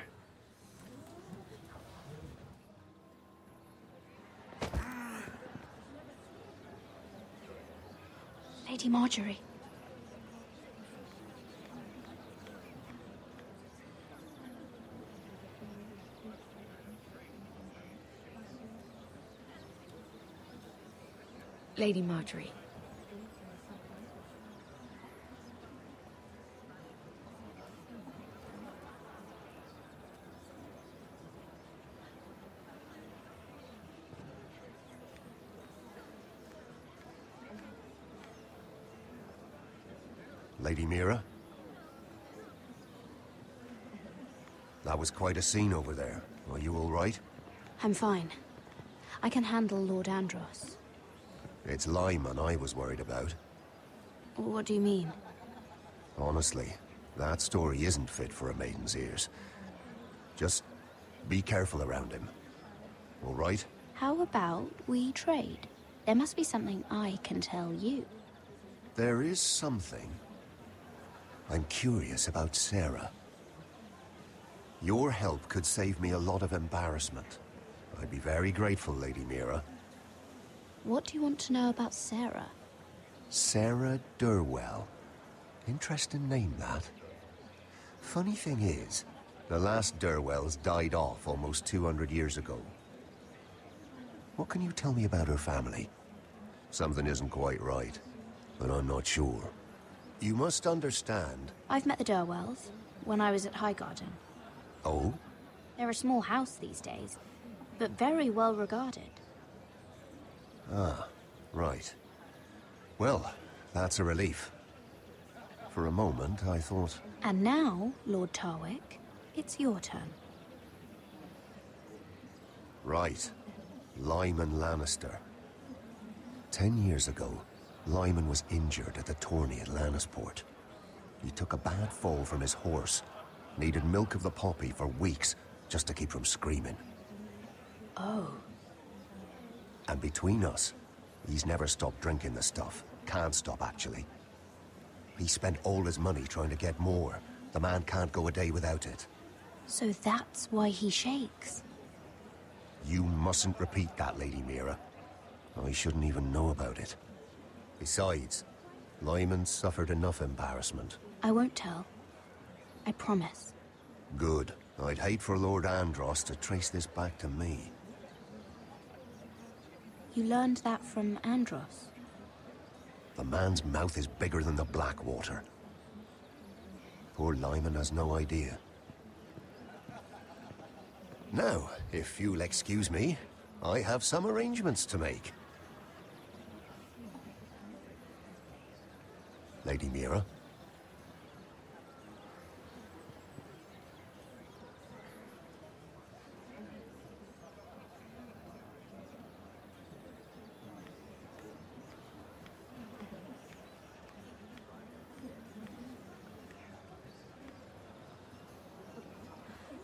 Lady Marjorie. Lady Marjorie. Lady Mira? That was quite a scene over there. Are you all right? I'm fine. I can handle Lord Andros. It's Lyman I was worried about. What do you mean? Honestly, that story isn't fit for a maiden's ears. Just be careful around him. All right? How about we trade? There must be something I can tell you. There is something. I'm curious about Sarah. Your help could save me a lot of embarrassment. I'd be very grateful, Lady Mira. What do you want to know about Sarah? Sarah Durwell. Interesting name, that. Funny thing is, the last Durwells died off almost 200 years ago. What can you tell me about her family? Something isn't quite right, but I'm not sure. You must understand. I've met the Durwells when I was at Highgarden. Oh? They're a small house these days, but very well regarded. Ah, right. Well, that's a relief. For a moment, I thought... And now, Lord Tarwick, it's your turn. Right. Lyman Lannister. 10 years ago, Lyman was injured at the tourney at Lannisport. He took a bad fall from his horse. Needed milk of the poppy for weeks, just to keep from screaming. Oh. And between us, he's never stopped drinking the stuff. Can't stop, actually. He spent all his money trying to get more. The man can't go a day without it. So that's why he shakes. You mustn't repeat that, Lady Mira. I shouldn't even know about it. Besides, Lyman suffered enough embarrassment. I won't tell. I promise. Good. I'd hate for Lord Andros to trace this back to me. You learned that from Andros? The man's mouth is bigger than the Blackwater. Poor Lyman has no idea. Now, if you'll excuse me, I have some arrangements to make. Lady Mira?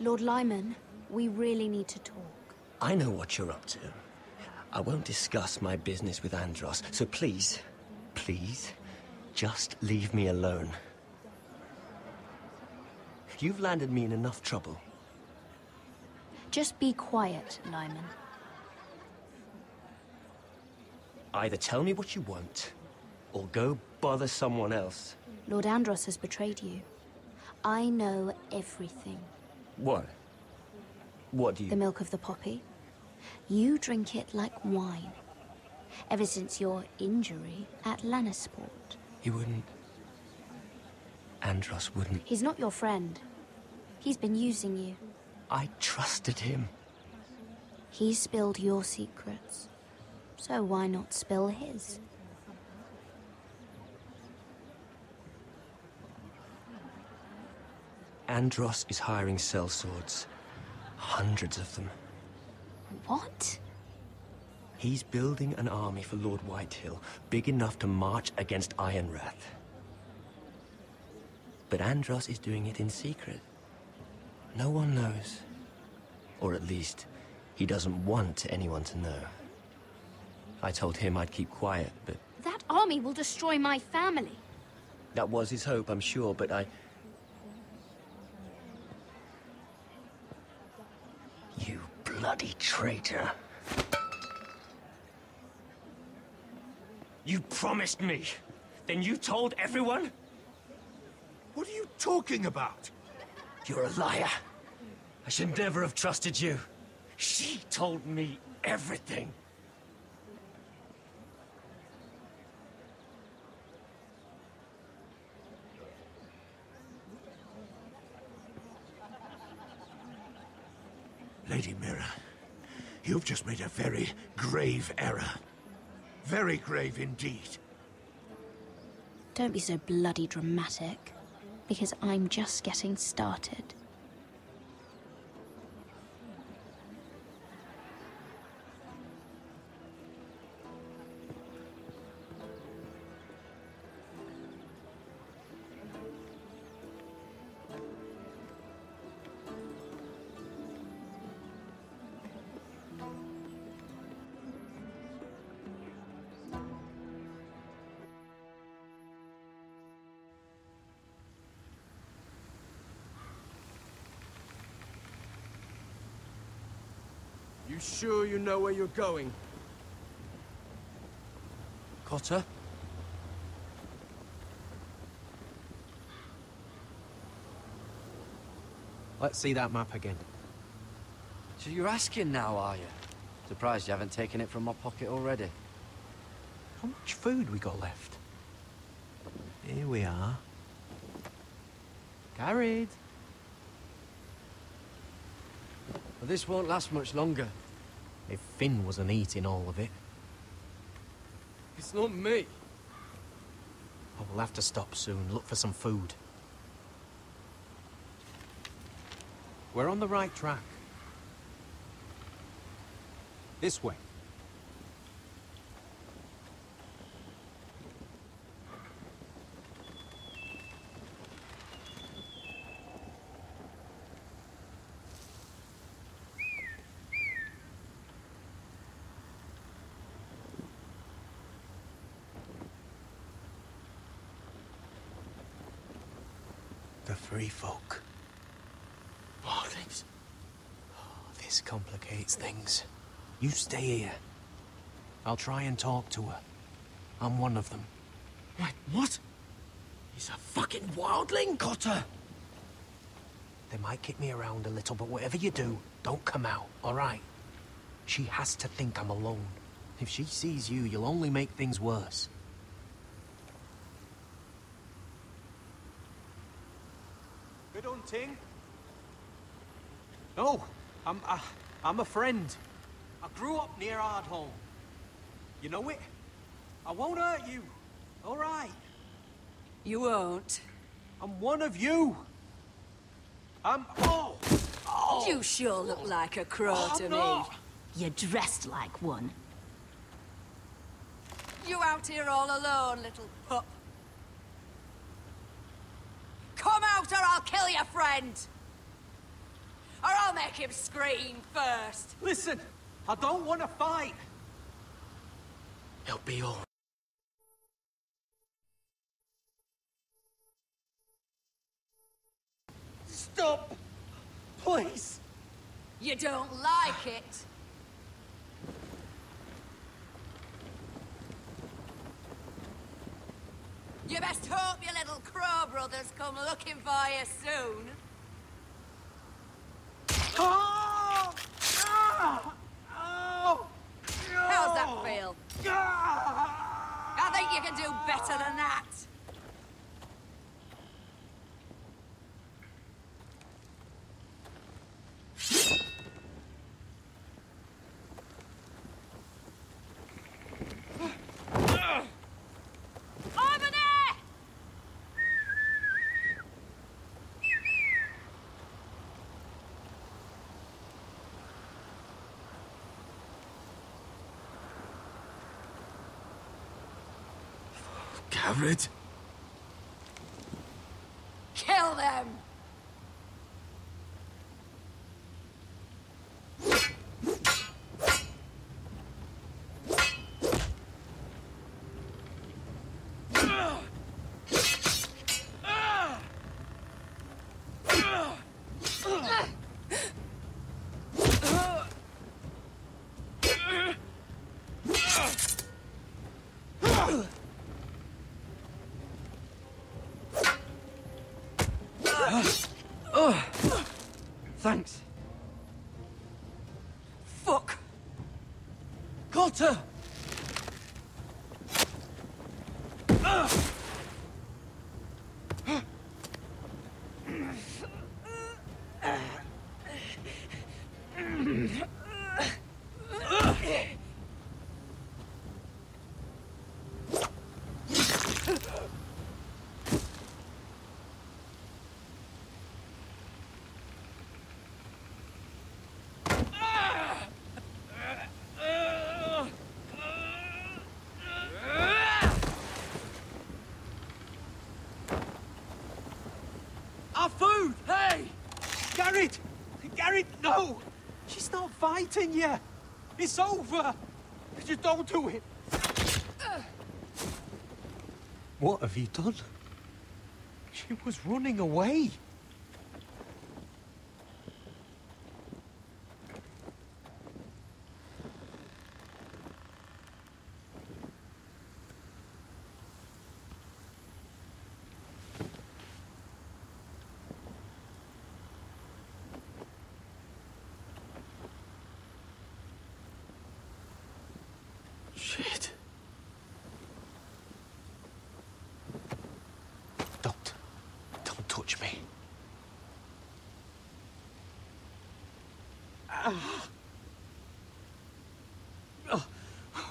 Lord Lyman, we really need to talk. I know what you're up to. I won't discuss my business with Andros, so please, just leave me alone. You've landed me in enough trouble. Just be quiet, Lyman. Either tell me what you want, or go bother someone else. Lord Andros has betrayed you. I know everything. What? What do you... The milk of the poppy. You drink it like wine. Ever since your injury at Lannisport. He wouldn't... Andros wouldn't... He's not your friend. He's been using you. I trusted him. He spilled your secrets. So why not spill his? Andros is hiring sellswords. Hundreds of them. What? He's building an army for Lord Whitehill, big enough to march against Ironrath. But Andros is doing it in secret. No one knows. Or at least, he doesn't want anyone to know. I told him I'd keep quiet, but... That army will destroy my family. That was his hope, I'm sure, but I... You bloody traitor. You promised me. Then you told everyone? What are you talking about? You're a liar. I should never have trusted you. She told me everything. Lady Mira, you've just made a very grave error. Very grave indeed. Don't be so bloody dramatic, because I'm just getting started. You sure you know where you're going? Cotter? Let's see that map again. So you're asking now, are you? Surprised you haven't taken it from my pocket already. How much food we got left? Here we are. Carried. Well, this won't last much longer. If Finn wasn't eating all of it. It's not me. Oh, we'll have to stop soon, look for some food. We're on the right track. This way. The free folk. Wildlings. Oh, this complicates things. You stay here. I'll try and talk to her. I'm one of them. Wait, what? He's a fucking wildling, Cotter! They might kick me around a little, but whatever you do, don't come out, all right? She has to think I'm alone. If she sees you, you'll only make things worse. Good hunting. No, I'm a friend. I grew up near Ardholm. You know it? I won't hurt you. All right. You won't. I'm one of you. Oh! You sure look like a crow to me. You're dressed like one. You out here all alone, little pup. Come out or I'll kill your friend! Or I'll make him scream first! Listen, I don't want to fight. It'll be all right. Stop! Please! You don't like it? You best hope your little crow brothers come looking for you soon. Oh! Ah! Oh! How's that feel? I think you can do better than that. Over there! Garrett? Kill them! Thanks. Fuck! Cotter! Our food! Hey! Garrett! Garrett, no! She's not fighting you! It's over! Just don't do it! What have you done? She was running away!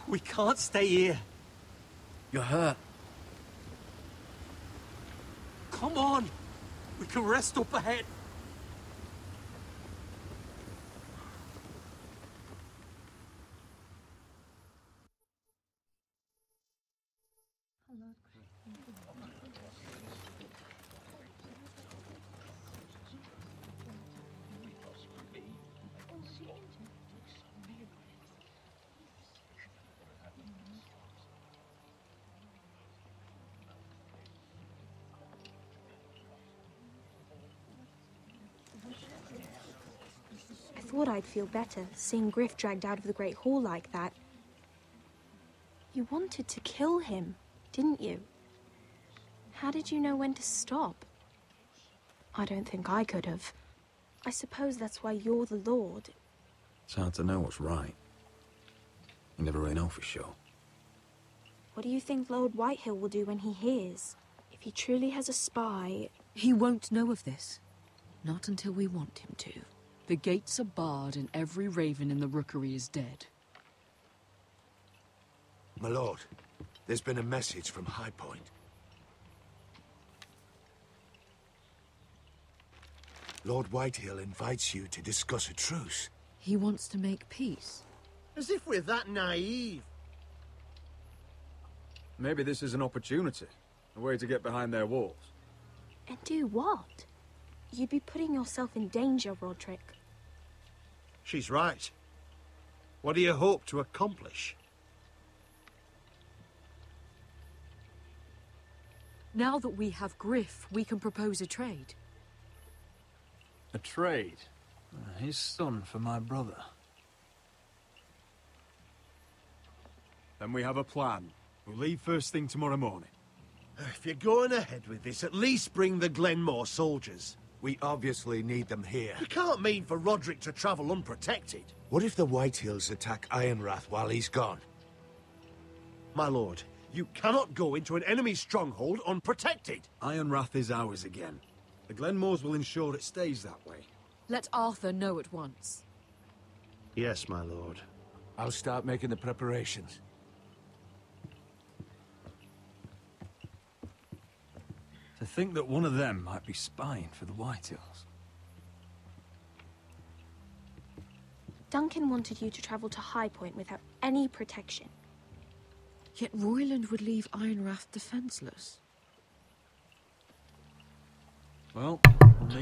We can't stay here. You're hurt. Come on. We can rest up ahead. I thought I'd feel better seeing Griff dragged out of the Great Hall like that. You wanted to kill him, didn't you? How did you know when to stop? I don't think I could have. I suppose that's why you're the Lord. It's hard to know what's right. You never really know for sure. What do you think Lord Whitehill will do when he hears? If he truly has a spy... He won't know of this. Not until we want him to. The gates are barred and every raven in the rookery is dead. My lord, there's been a message from High Point. Lord Whitehill invites you to discuss a truce. He wants to make peace. As if we're that naive. Maybe this is an opportunity. A way to get behind their walls. And do what? You'd be putting yourself in danger, Roderick. She's right. What do you hope to accomplish? Now that we have Griff, we can propose a trade. A trade? His son for my brother. Then we have a plan. We'll leave first thing tomorrow morning. If you're going ahead with this, at least bring the Glenmore soldiers. We obviously need them here. You can't mean for Roderick to travel unprotected. What if the Whitehills attack Ironrath while he's gone? My lord, you cannot go into an enemy stronghold unprotected. Ironrath is ours again. The Glenmores will ensure it stays that way. Let Arthur know at once. Yes, my lord. I'll start making the preparations. To think that one of them might be spying for the Whitehills. Duncan wanted you to travel to High Point without any protection. Yet Royland would leave Ironrath defenseless. Well,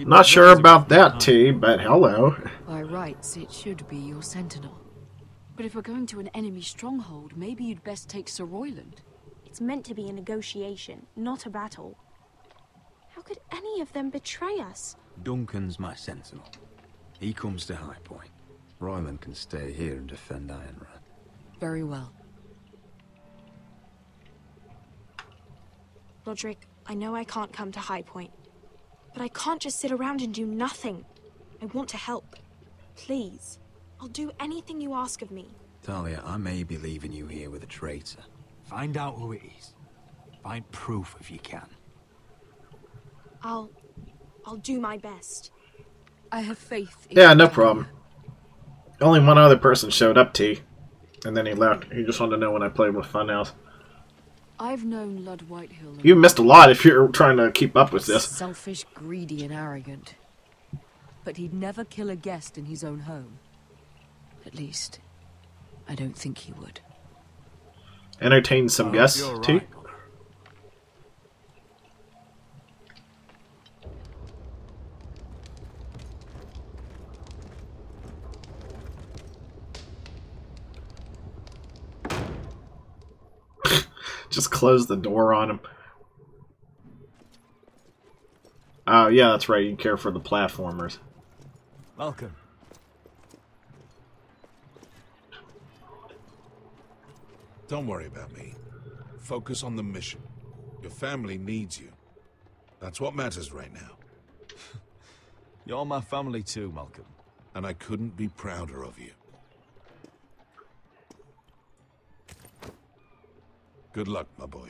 not sure about that, T, but hello. By rights, it should be your sentinel. But if we're going to an enemy stronghold, maybe you'd best take Sir Royland. It's meant to be a negotiation, not a battle. How could any of them betray us? Duncan's my sentinel. He comes to High Point. Royland can stay here and defend Ironrath. Very well. Roderick, I know I can't come to High Point, but I can't just sit around and do nothing. I want to help. Please. I'll do anything you ask of me. Talia, I may be leaving you here with a traitor. Find out who it is. Find proof if you can. I'll do my best. I have faith in Yeah, no problem. Only one other person showed up, T. And then he left. He just wanted to know when I played with Funhouse. I've known Lord Whitehill. You missed a lot if you're trying to keep up with this. Selfish, greedy, and arrogant. But he'd never kill a guest in his own home. At least, I don't think he would. Entertain some guests, T. Right. Just close the door on him. Oh, yeah, that's right. You care for the platformers. Welcome. Don't worry about me. Focus on the mission. Your family needs you. That's what matters right now. You're my family too, Malcolm. And I couldn't be prouder of you. Good luck, my boy.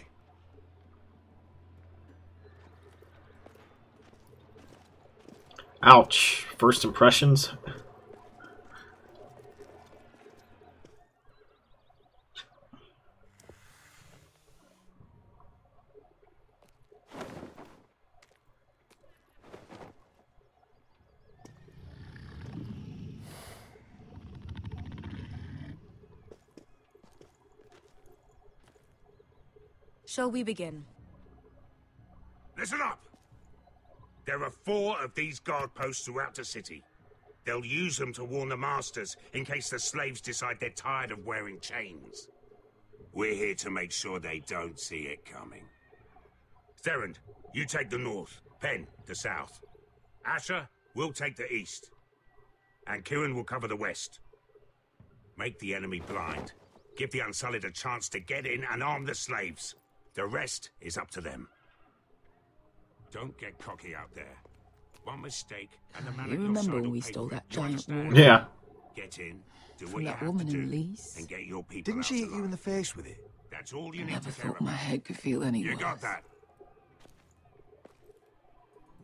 Ouch. First impressions. Shall we begin? Listen up! There are 4 of these guard posts throughout the city. They'll use them to warn the masters in case the slaves decide they're tired of wearing chains. We're here to make sure they don't see it coming. Therend, you take the north. Penn, the south. Asher, we'll take the east. And Kieran will cover the west. Make the enemy blind. Give the Unsullied a chance to get in and arm the slaves. The rest is up to them. Don't get cocky out there. One mistake, and the man You at your remember side when will we pay stole for it. that You giant understand? wall? Yeah. Get in, do From what you that have woman to in do, Lee's? and get your people Didn't out she hit alive. you in the face with it? That's all you I need never to care thought about. my head could feel any You worse. got that?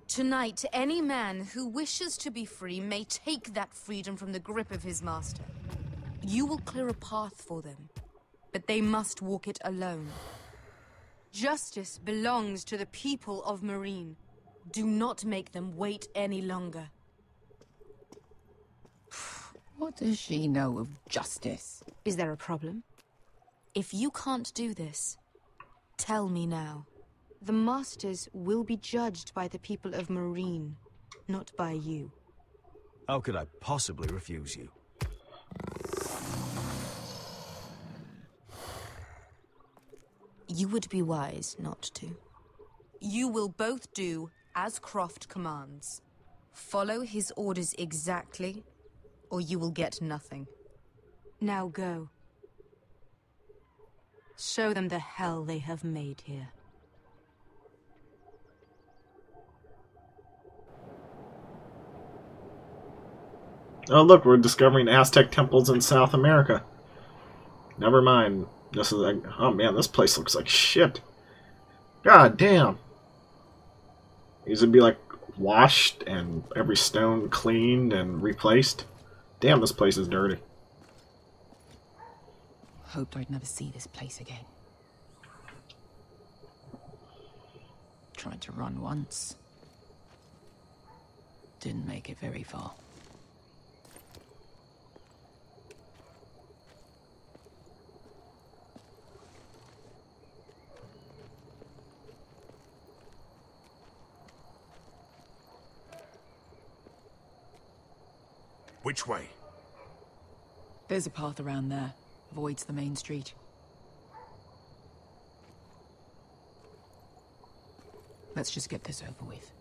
Tonight, any man who wishes to be free may take that freedom from the grip of his master. You will clear a path for them, but they must walk it alone. Justice belongs to the people of Marine. Do not make them wait any longer. What does she know of justice? Is there a problem? If you can't do this, tell me now. The Masters will be judged by the people of Marine, not by you. How could I possibly refuse you? You would be wise not to. You will both do as Croft commands. Follow his orders exactly, or you will get nothing. Now go. Show them the hell they have made here. Oh, look, we're discovering Aztec temples in South America. Never mind. This is like, oh man, this place looks like shit. God damn. These would be like washed and every stone cleaned and replaced. Damn, this place is dirty. Hoped I'd never see this place again. Tried to run once. Didn't make it very far. Which way? There's a path around there. Avoids the main street. Let's just get this over with.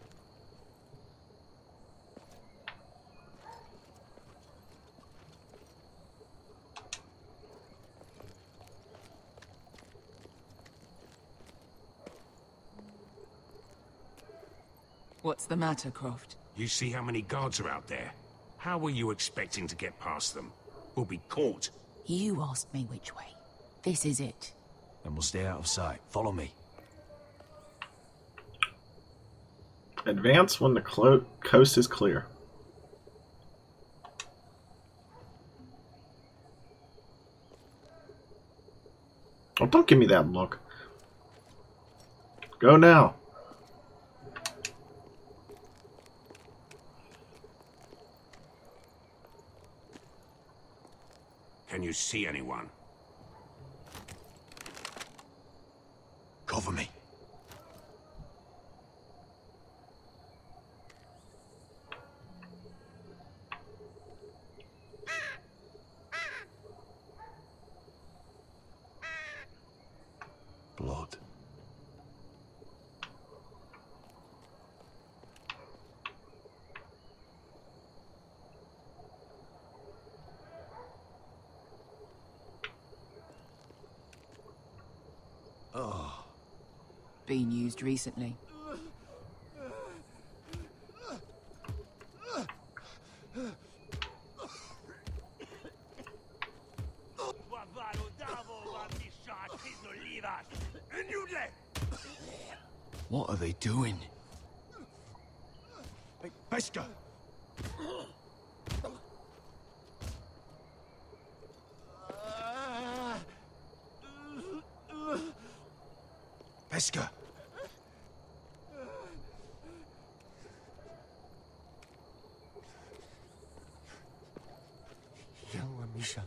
What's the matter, Croft? You see how many guards are out there? How were you expecting to get past them? We'll be caught. You asked me which way. This is it. Then we'll stay out of sight. Follow me. Advance when the coast is clear. Oh, don't give me that look. Go now. Can you see anyone? Cover me. Blood. Oh. Been used recently. What are they doing? Hey, Pesca! Pesca! Yała Misza,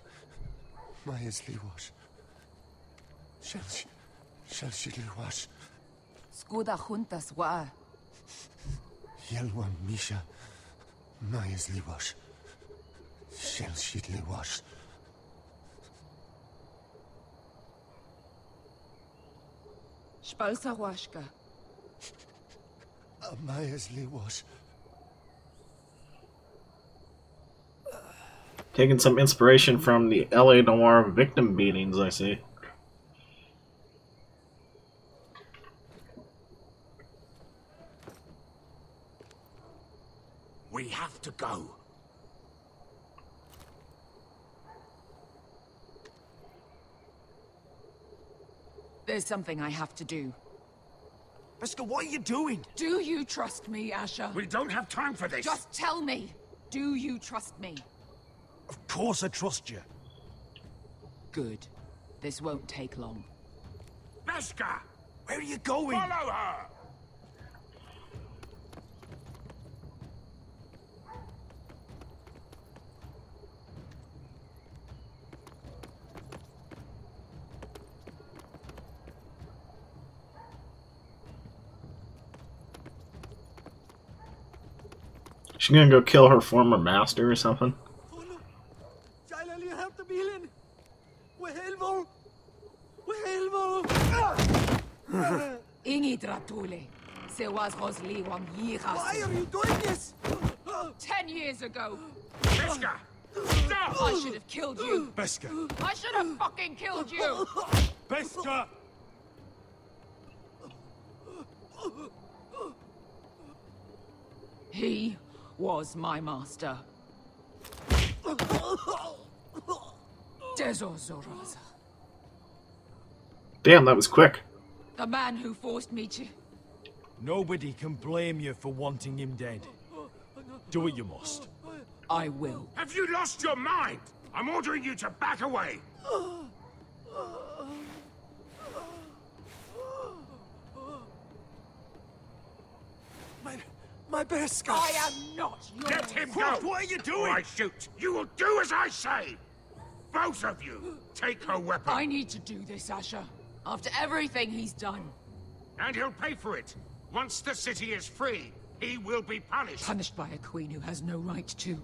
ma jest liłoż. Shelshidliwash. Skuda juntas wa. Yelwan Misha. Mayasliwash. Shelshidliwash. Spalsa washka. Mayasliwash. Taking some inspiration from the LA Noire victim beatings, I see. We have to go. There's something I have to do. Beskha, what are you doing? Do you trust me, Asher? We don't have time for this. Just tell me. Do you trust me? Of course I trust you. Good. This won't take long. Beskha! Where are you going? Follow her! She's gonna go kill her former master or something. Why are you doing this? 10 years ago. Beskha! Stop! I should have killed you. Beskha! I should have fucking killed you. Beskha! He was my master. Dezozoraza. Damn, that was quick. The man who forced me to... Nobody can blame you for wanting him dead. Do what you must. I will. Have you lost your mind? I'm ordering you to back away. My Beskha! I am not yours. Let him go! What are you doing? Or I shoot. You will do as I say. Both of you, take her weapon. I need to do this, Asher. After everything he's done. And he'll pay for it. Once the city is free, he will be punished. Punished by a queen who has no right to.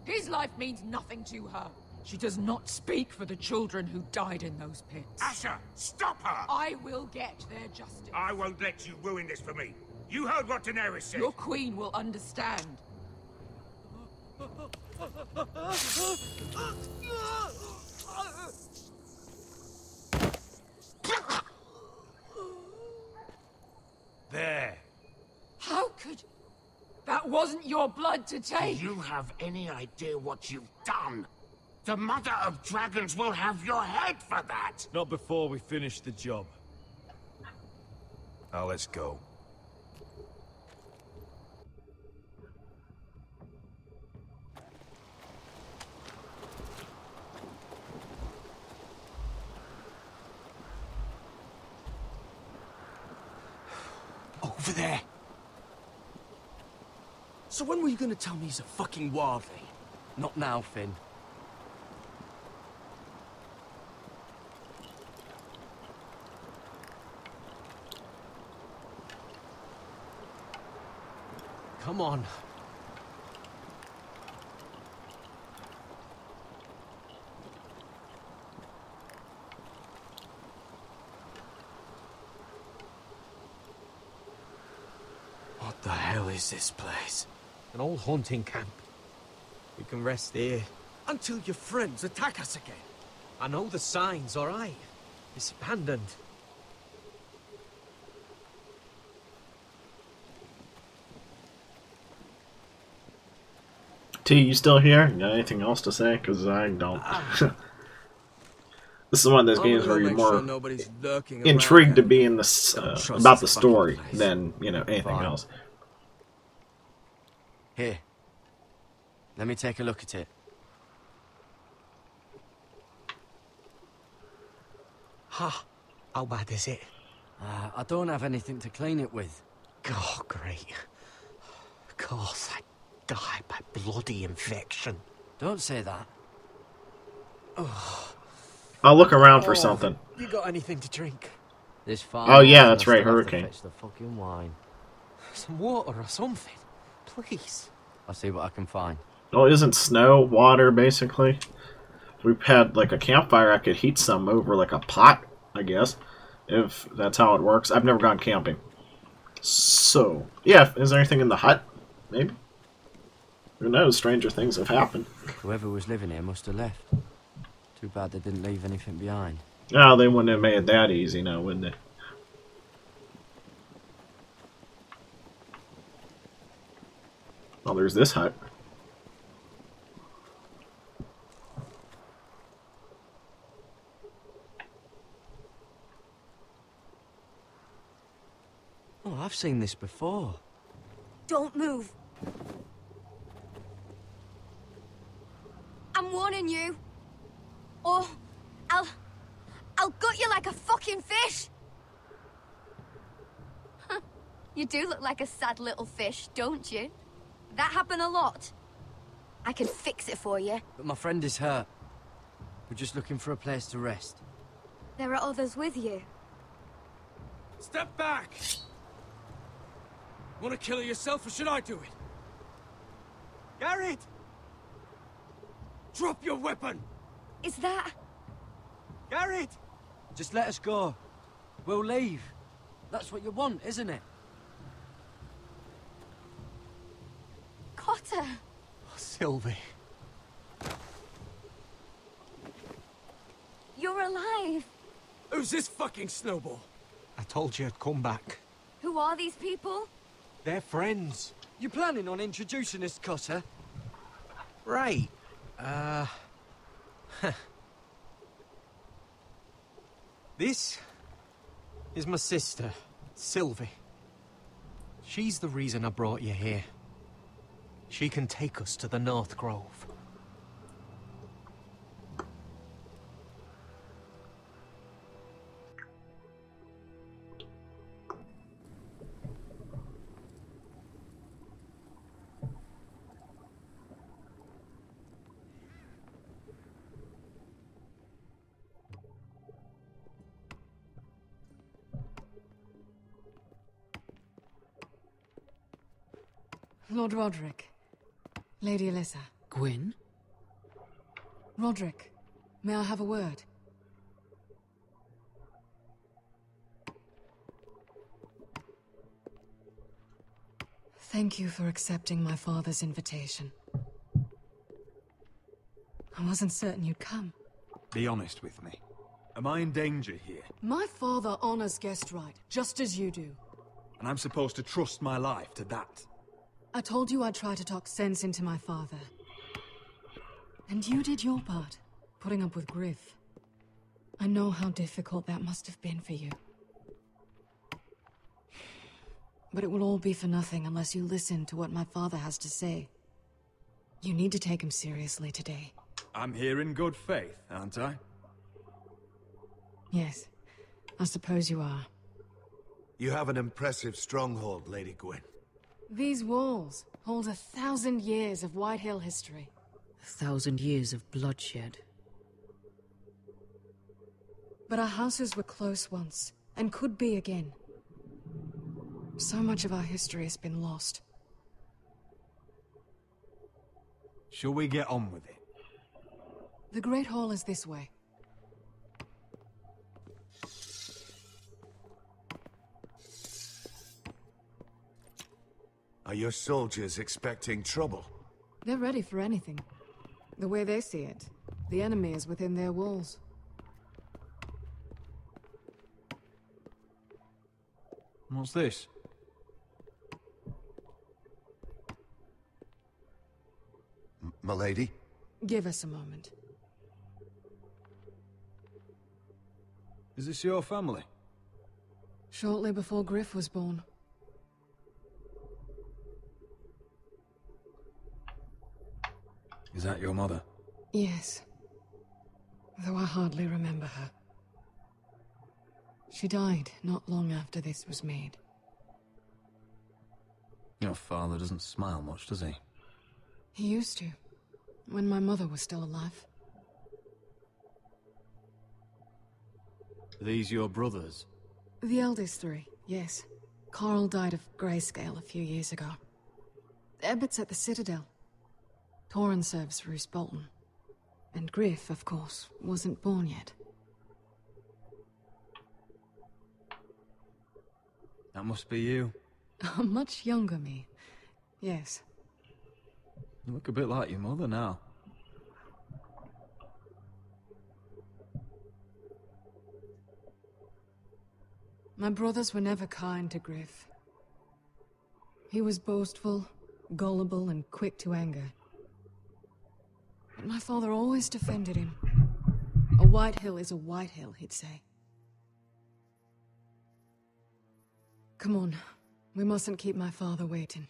His life means nothing to her. She does not speak for the children who died in those pits. Asher, stop her! I will get their justice. I won't let you ruin this for me. You heard what Daenerys said. Your queen will understand. There. How could... That wasn't your blood to take. Do you have any idea what you've done? The Mother of Dragons will have your head for that. Not before we finish the job. Now let's go. Over there. So when were you gonna tell me he's a fucking wildling? Not now, Finn. Come on. What the hell is this place? An old hunting camp. We can rest here. Until your friends attack us again. I know the signs, all right? It's abandoned. T, you still here? You got anything else to say? Because I don't. This is one of those games where you're more intrigued to be in this about the story than, you know, anything else. Here. Let me take a look at it. Ha! How bad is it? I don't have anything to clean it with. Oh, great. Of course, I died by bloody infection. Don't say that. Oh. I'll look around for something. You got anything to drink? This farm. Oh yeah, that's right, I'll have to hurricane. fetch the fucking wine. Some water or something, please. I'll see what I can find. Well, isn't snow water, basically? If we had, like, a campfire, I could heat some over, like, a pot, I guess. If that's how it works. I've never gone camping. So, yeah, is there anything in the hut? Maybe? Who knows? Stranger things have happened. Whoever was living here must have left. Too bad they didn't leave anything behind. No, they wouldn't have made it that easy now, wouldn't they? Well, there's this hut. Oh, I've seen this before. Don't move. I'm warning you. Or I'll gut you like a fucking fish. You do look like a sad little fish, don't you? That happen a lot. I can fix it for you. But my friend is hurt. We're just looking for a place to rest. There are others with you. Step back! Want to kill her yourself, or should I do it? Garrett! Drop your weapon! Is that... Garrett! Just let us go. We'll leave. That's what you want, isn't it? Cotter! Oh, Sylvie. You're alive! Who's this fucking snowball? I told you I'd come back. Who are these people? They're friends. You planning on introducing us, Cotter? Right. This is my sister, Sylvie. She's the reason I brought you here. She can take us to the North Grove. Lord Roderick. Lady Alyssa. Gwyn? Roderick, may I have a word? Thank you for accepting my father's invitation. I wasn't certain you'd come. Be honest with me. Am I in danger here? My father honors guest right, just as you do. And I'm supposed to trust my life to that? I told you I'd try to talk sense into my father. And you did your part, putting up with Griff. I know how difficult that must have been for you. But it will all be for nothing unless you listen to what my father has to say. You need to take him seriously today. I'm here in good faith, aren't I? Yes, I suppose you are. You have an impressive stronghold, Lady Gwyn. These walls hold 1,000 years of White Hill history. 1,000 years of bloodshed. But our houses were close once, and could be again. So much of our history has been lost. Shall we get on with it? The Great Hall is this way. Are your soldiers expecting trouble? They're ready for anything. The way they see it, the enemy is within their walls. What's this? My lady? Give us a moment. Is this your family? Shortly before Griff was born. Is that your mother? Yes. Though I hardly remember her. She died not long after this was made. Your father doesn't smile much, does he? He used to, when my mother was still alive. Are these your brothers? The eldest three, yes. Carl died of grayscale a few years ago. Ebbett's at the Citadel. Torrin serves Roose Bolton. And Griff, of course, wasn't born yet. That must be you. A much younger me. Yes. You look a bit like your mother now. My brothers were never kind to Griff. He was boastful, gullible, and quick to anger. But my father always defended him. A white hill is a white hill, he'd say. Come on, we mustn't keep my father waiting.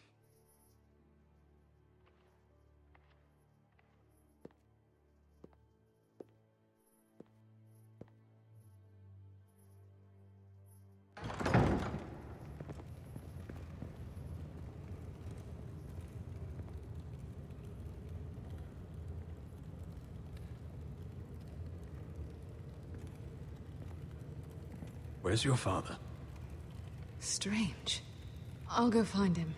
Where's your father? Strange. I'll go find him.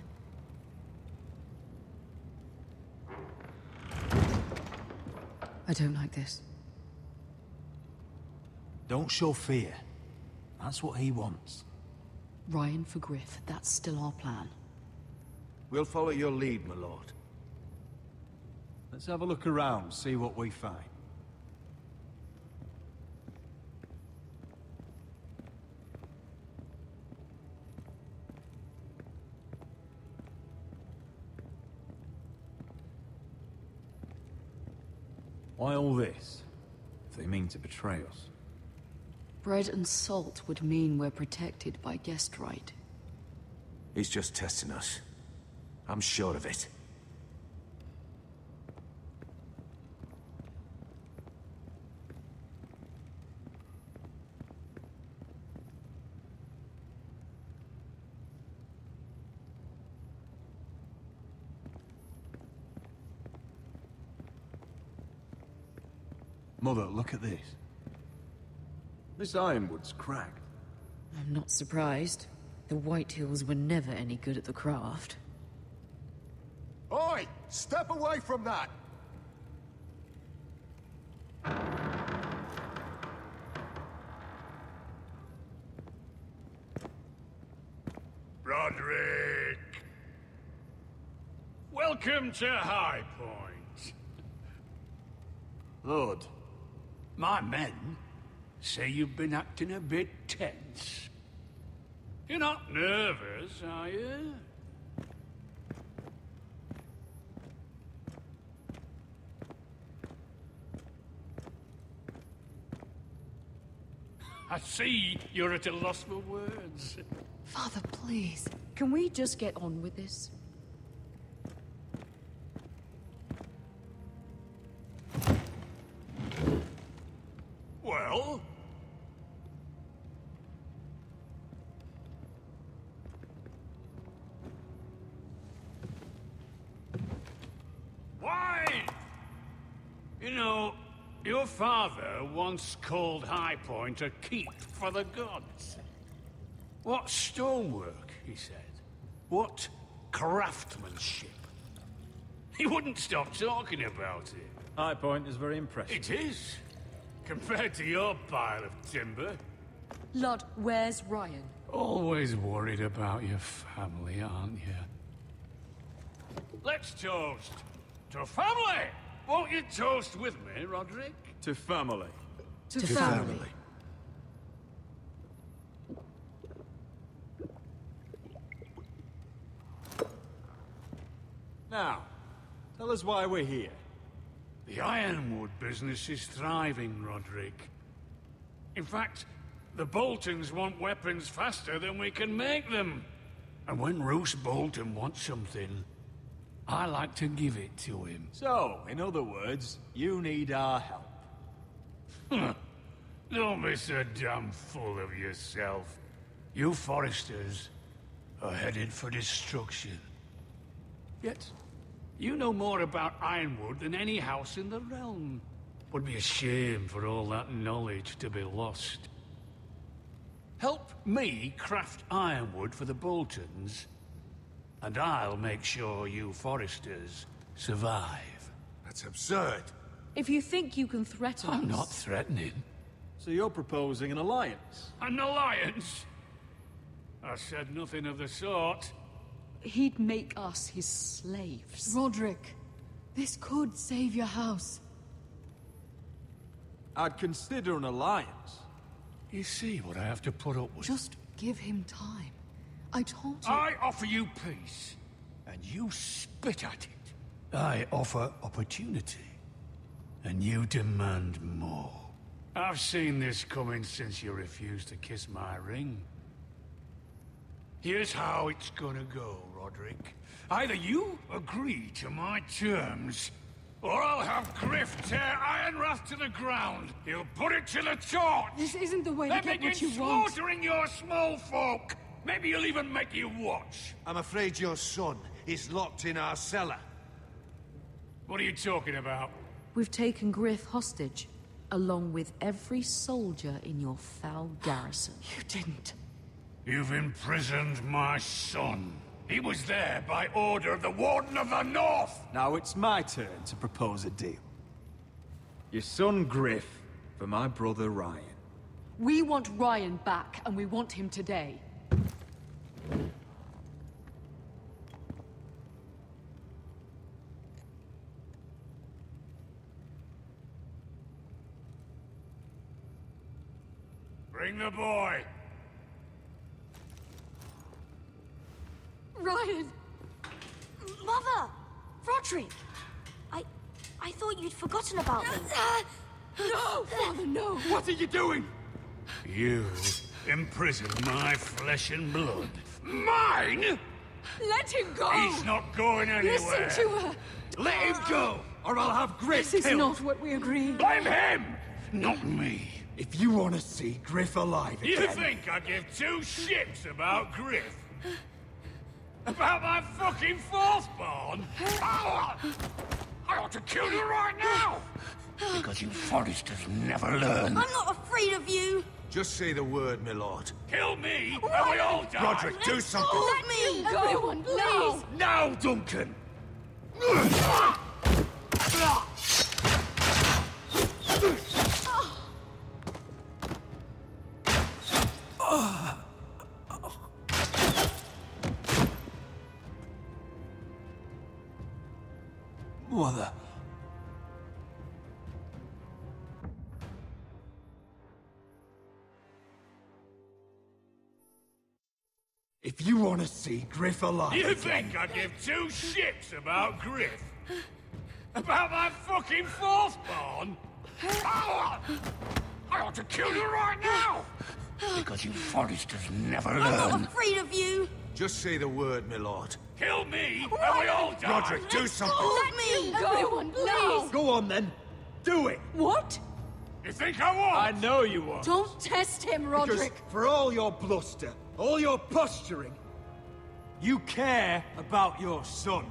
I don't like this. Don't show fear. That's what he wants. Ryan for Griff, that's still our plan. We'll follow your lead, my lord. Let's have a look around, see what we find. Why all this? If they mean to betray us. Bread and salt would mean we're protected by guest right. He's just testing us. I'm sure of it. Mother, look at this. This ironwood's cracked. I'm not surprised. The White Hills were never any good at the craft. Oi! Step away from that! Roderick! Welcome to High Point. Lord. My men say you've been acting a bit tense. You're not nervous, are you? I see you're at a loss for words. Father, please. Can we just get on with this? Well? Why? You know, your father once called High Point a keep for the gods. What stonework, he said. What craftsmanship. He wouldn't stop talking about it. High Point is very impressive. It is. Compared to your pile of timber. Lord, where's Ryan? Always worried about your family, aren't you? Let's toast to family! Won't you toast with me, Roderick? To family. To family. Now, tell us why we're here. The ironwood business is thriving, Roderick. In fact, the Boltons want weapons faster than we can make them. And when Roose Bolton wants something, I like to give it to him. So, in other words, you need our help. Don't be so damn full of yourself. You Foresters are headed for destruction. Yet, you know more about Ironwood than any house in the realm. Would be a shame for all that knowledge to be lost. Help me craft ironwood for the Boltons, and I'll make sure you Foresters survive. That's absurd. If you think you can threaten us... I'm not threatening. So you're proposing an alliance? An alliance? I said nothing of the sort. He'd make us his slaves. Roderick, this could save your house. I'd consider an alliance. You see what I have to put up with? Just give him time. I told you... I offer you peace, and you spit at it. I offer opportunity, and you demand more. I've seen this coming since you refused to kiss my ring. Here's how it's gonna go, Roderick. Either you agree to my terms, or I'll have Griff tear Ironrath to the ground. He'll put it to the torch. This isn't the way to get what you want. They're slaughtering your small folk. Maybe he'll even make you watch. I'm afraid your son is locked in our cellar. What are you talking about? We've taken Griff hostage, along with every soldier in your foul garrison. You didn't. You've imprisoned my son. He was there by order of the Warden of the North! Now it's my turn to propose a deal. Your son Griff, for my brother Ryan. We want Ryan back, and we want him today. Bring the boy! Ryan! Mother! Roderick! I thought you'd forgotten about me. No, Father, no! What are you doing? You imprisoned my flesh and blood. Mine?! Let him go! He's not going anywhere! Listen to her! Let him go, or I'll have Griff This is killed! not what we agreed. Blame him! Not me! If you want to see Griff alive again... You think I give two shits about Griff? About my fucking fourthborn? I ought to kill you right now! Because you Foresters never learn. I'm not afraid of you. Just say the word, my lord. Kill me, and we all die! Roderick, do something! Let me go! Everyone, please! Now, Duncan! Mother. If you want to see Griff alive You again... think I give two shits about Griff? About my fucking fourthborn? I ought to kill you right now! Because you Foresters never learn. I'm not afraid of you. Just say the word, my lord. Kill me, and we all die! Roderick, do something! Let me go! Everyone, please! Go on then. Do it. What? You think I won't? I know you won't. Don't test him, Roderick! Because for all your bluster, all your posturing, you care about your son.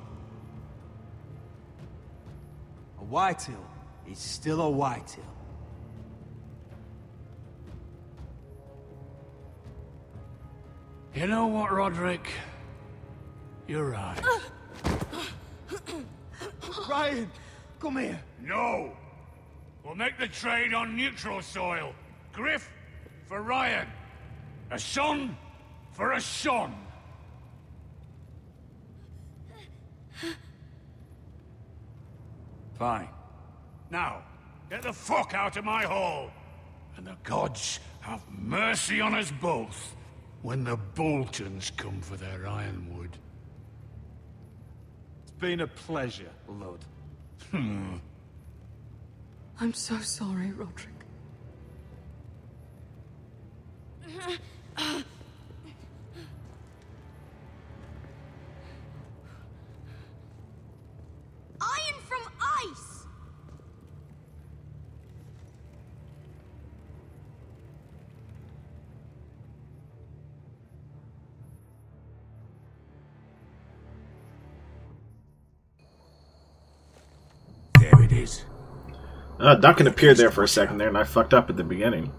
A Whitehill is still a Whitehill. You know what, Roderick? You're right. Ryan, come here. No! We'll make the trade on neutral soil. Griff for Ryan. A son for a son. Fine. Now, get the fuck out of my hall. And the gods have mercy on us both when the Boltons come for their ironwood. It's been a pleasure, Lud. I'm so sorry, Roderick. Iron from ice! There it is. Duncan appeared there for a second there, and I fucked up at the beginning.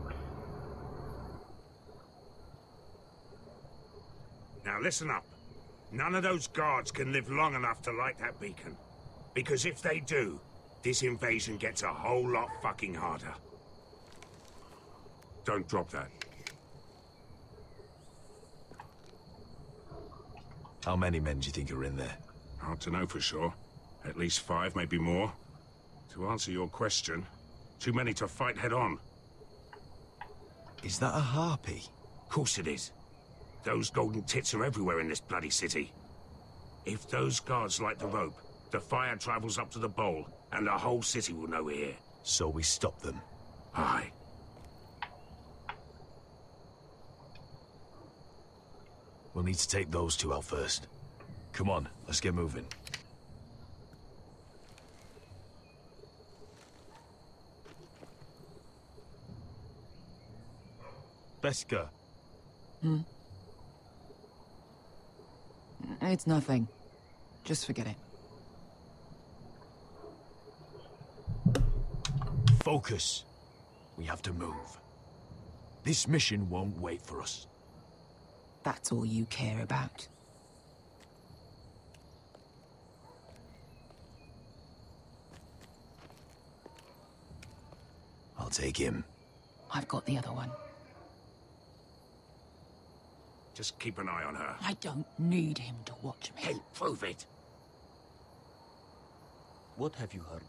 listen up. None of those guards can live long enough to light that beacon. Because if they do, this invasion gets a whole lot fucking harder. Don't drop that. How many men do you think are in there? Hard to know for sure. At least 5, maybe more. To answer your question, too many to fight head on. Is that a harpy? Of course it is. Those golden tits are everywhere in this bloody city. If those guards light the rope, the fire travels up to the bowl, and the whole city will know we're here. So we stop them? Aye. We'll need to take those 2 out first. Come on, let's get moving. Beska. It's nothing. Just forget it. Focus. We have to move. This mission won't wait for us. That's all you care about. I'll take him. I've got the other one. Just keep an eye on her. I don't need him to watch me. Then prove it. What have you heard?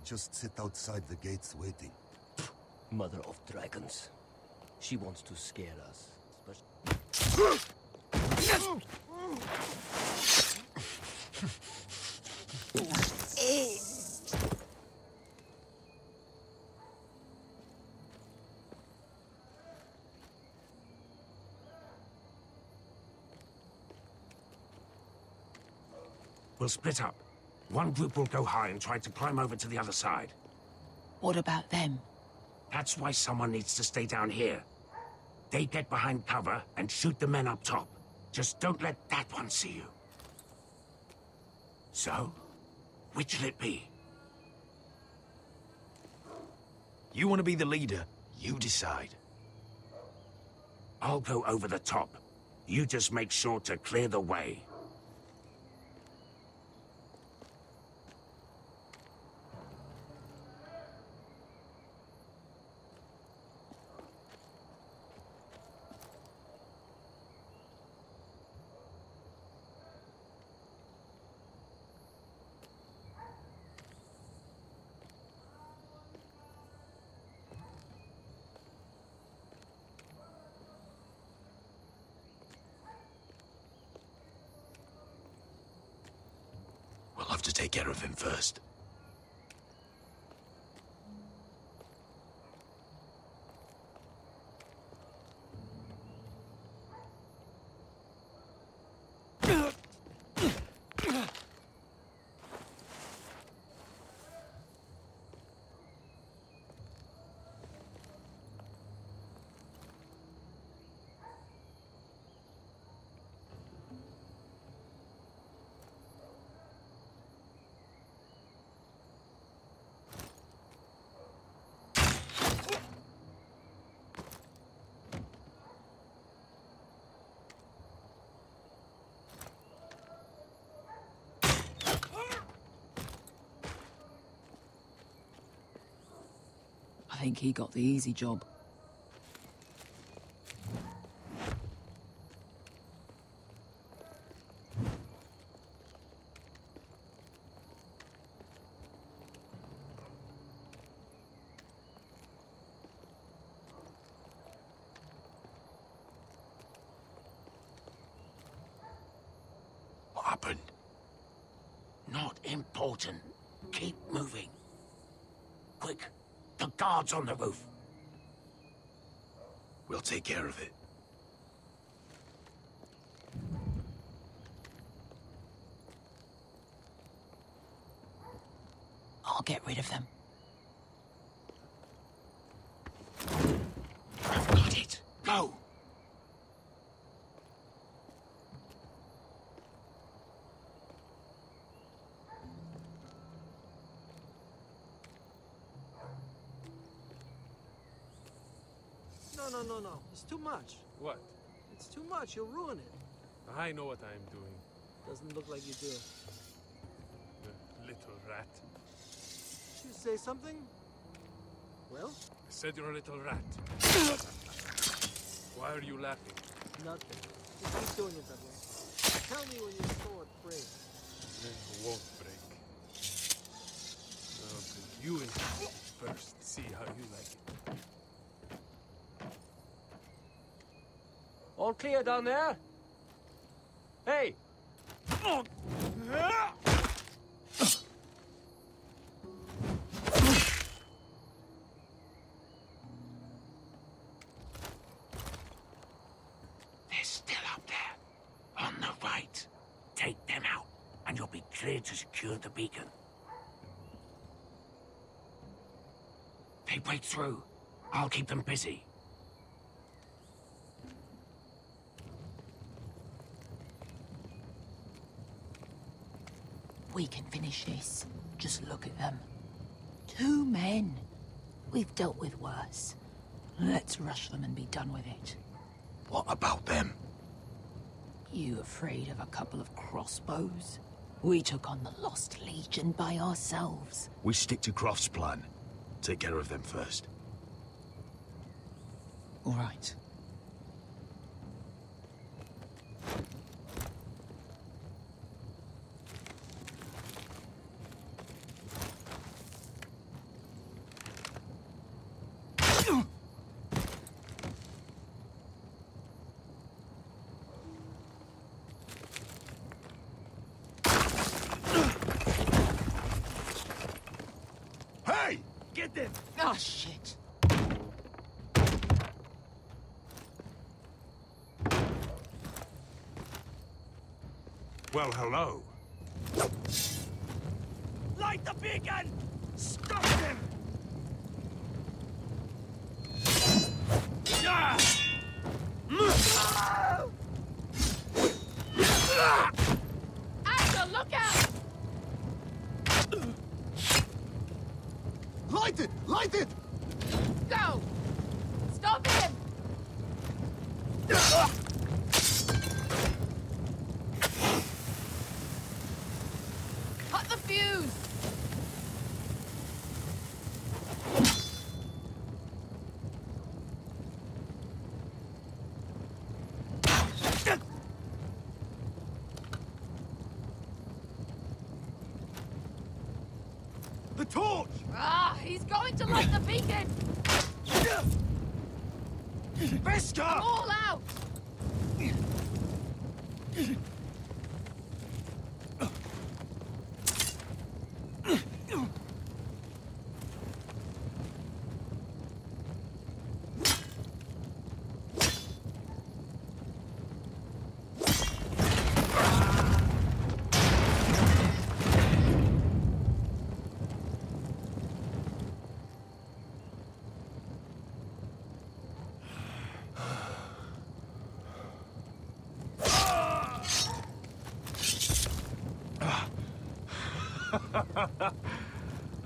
Just sit outside the gates waiting. Mother of dragons. She wants to scare us. We'll split up. One group will go high and try to climb over to the other side. What about them? That's why someone needs to stay down here. They get behind cover and shoot the men up top. Just don't let that one see you. So, which'll it be? You want to be the leader, you decide. I'll go over the top. You just make sure to clear the way. We'll have to take care of him first. I think he got the easy job. What happened? Not important. Keep moving. Quick. The guards on the roof. We'll take care of it. I'll get rid of them. I've got it. Go! No. It's too much. What? It's It's too much. You'll ruin it. I know what I'm doing. Doesn't look like you do. Little rat. You say something? Well? I said you're a little rat. Why are you laughing? Nothing. Just keep doing it that way. Tell me when your sword breaks. It won't break. No, but you insist first. See how you like it. All clear down there? Hey! They're still up there. On the right. Take them out, and you'll be cleared to secure the beacon. They break through. I'll keep them busy. We can finish this. Just look at them. 2 men. We've dealt with worse. Let's rush them and be done with it. What about them? You afraid of a couple of crossbows? We took on the Lost Legion by ourselves. We stick to Croft's plan. Take care of them first. All right. Hey! Get them! Oh, shit. Well, hello. Light the beacon! Stop them! Asher, look out! Light it! Light it! Go! Stop him! Cut the fuse! The torch! Ah, he's going to light the beacon! Beskar! I'm all out!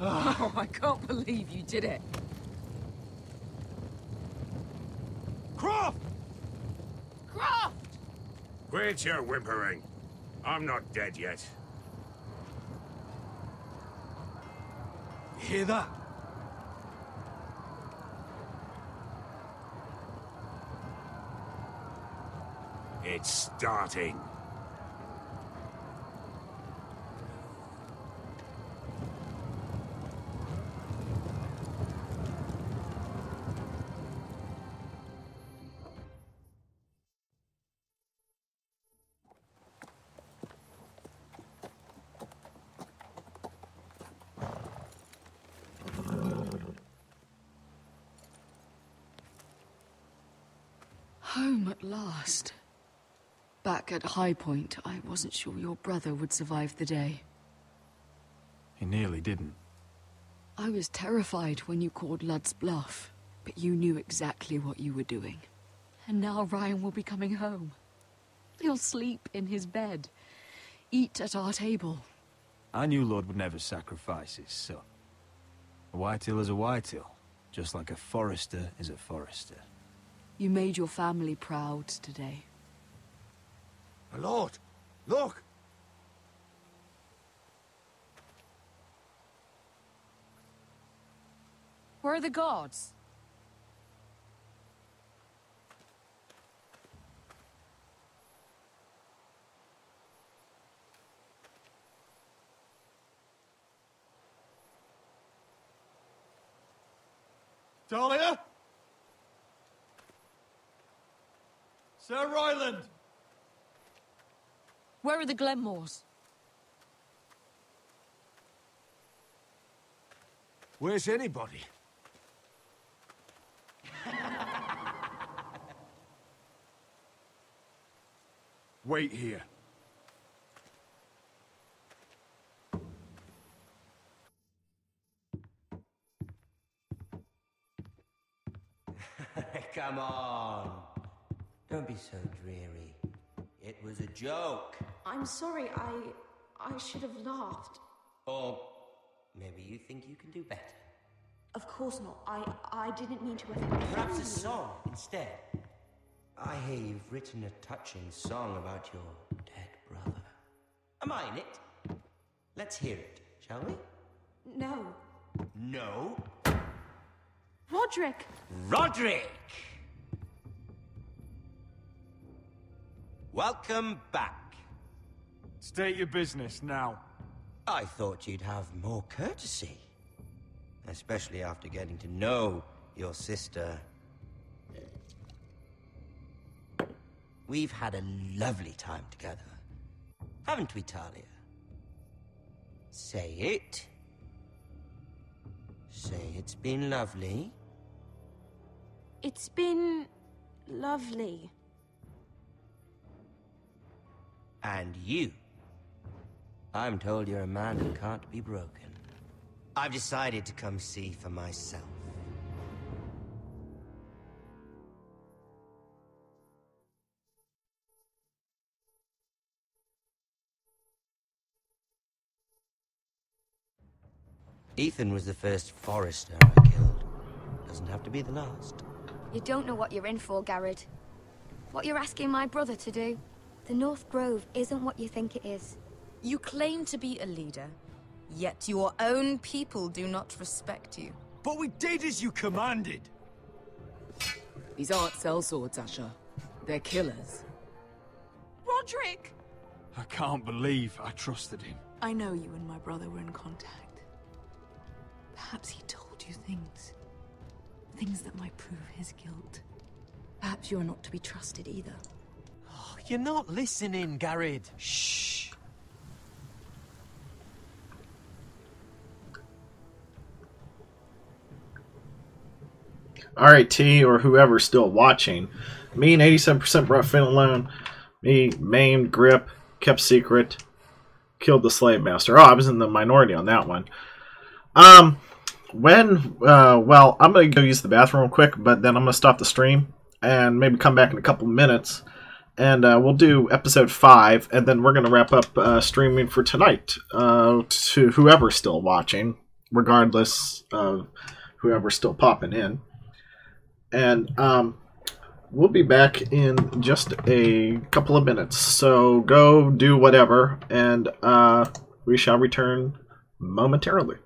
Oh, I can't believe you did it. Croft! Croft! Quit your whimpering. I'm not dead yet. You hear that? It's starting. Home at last. Back at High Point, I wasn't sure your brother would survive the day. He nearly didn't. I was terrified when you called Ludd's bluff, but you knew exactly what you were doing. And now Ryan will be coming home. He'll sleep in his bed, eat at our table. I knew Lord would never sacrifice his son. A whitetail is a whitetail, just like a forester is a forester. You made your family proud today. My lord, look! Where are the guards? Talia? Sir Ryland! Where are the Glenmores? Where's anybody? Wait here. Come on. Don't be so dreary. It was a joke. I'm sorry, I should have laughed. Or maybe you think you can do better. Of course not. I didn't mean to offend Perhaps you. a song instead. I hear you've written a touching song about your dead brother. Am I in it? Let's hear it, shall we? No. No? Roderick! Roderick! Welcome back. State your business now. I thought you'd have more courtesy. Especially after getting to know your sister. We've had a lovely time together. Haven't we, Talia? Say it. Say it's been lovely. It's been lovely. And you. I'm told you're a man who can't be broken. I've decided to come see for myself. Ethan was the first Forester I killed. Doesn't have to be the last. You don't know what you're in for, Garrett. What you're asking my brother to do. The North Grove isn't what you think it is. You claim to be a leader, yet your own people do not respect you. But we did as you commanded. These aren't sellswords, Asher. They're killers. Roderick! I can't believe I trusted him. I know you and my brother were in contact. Perhaps he told you things. Things that might prove his guilt. Perhaps you're not to be trusted either. Oh, you're not listening, Garrett. Shh. Alright, T, or whoever's still watching. Me and 87% brought Finn alone. Me, maimed, grip, kept secret, killed the slave master. Oh, I was in the minority on that one. Well, I'm going to go use the bathroom real quick, but then I'm going to stop the stream and maybe come back in a couple minutes. And we'll do episode 5, and then we're going to wrap up streaming for tonight to whoever's still watching, regardless of whoever's still popping in. And we'll be back in just a couple of minutes. So go do whatever, and we shall return momentarily.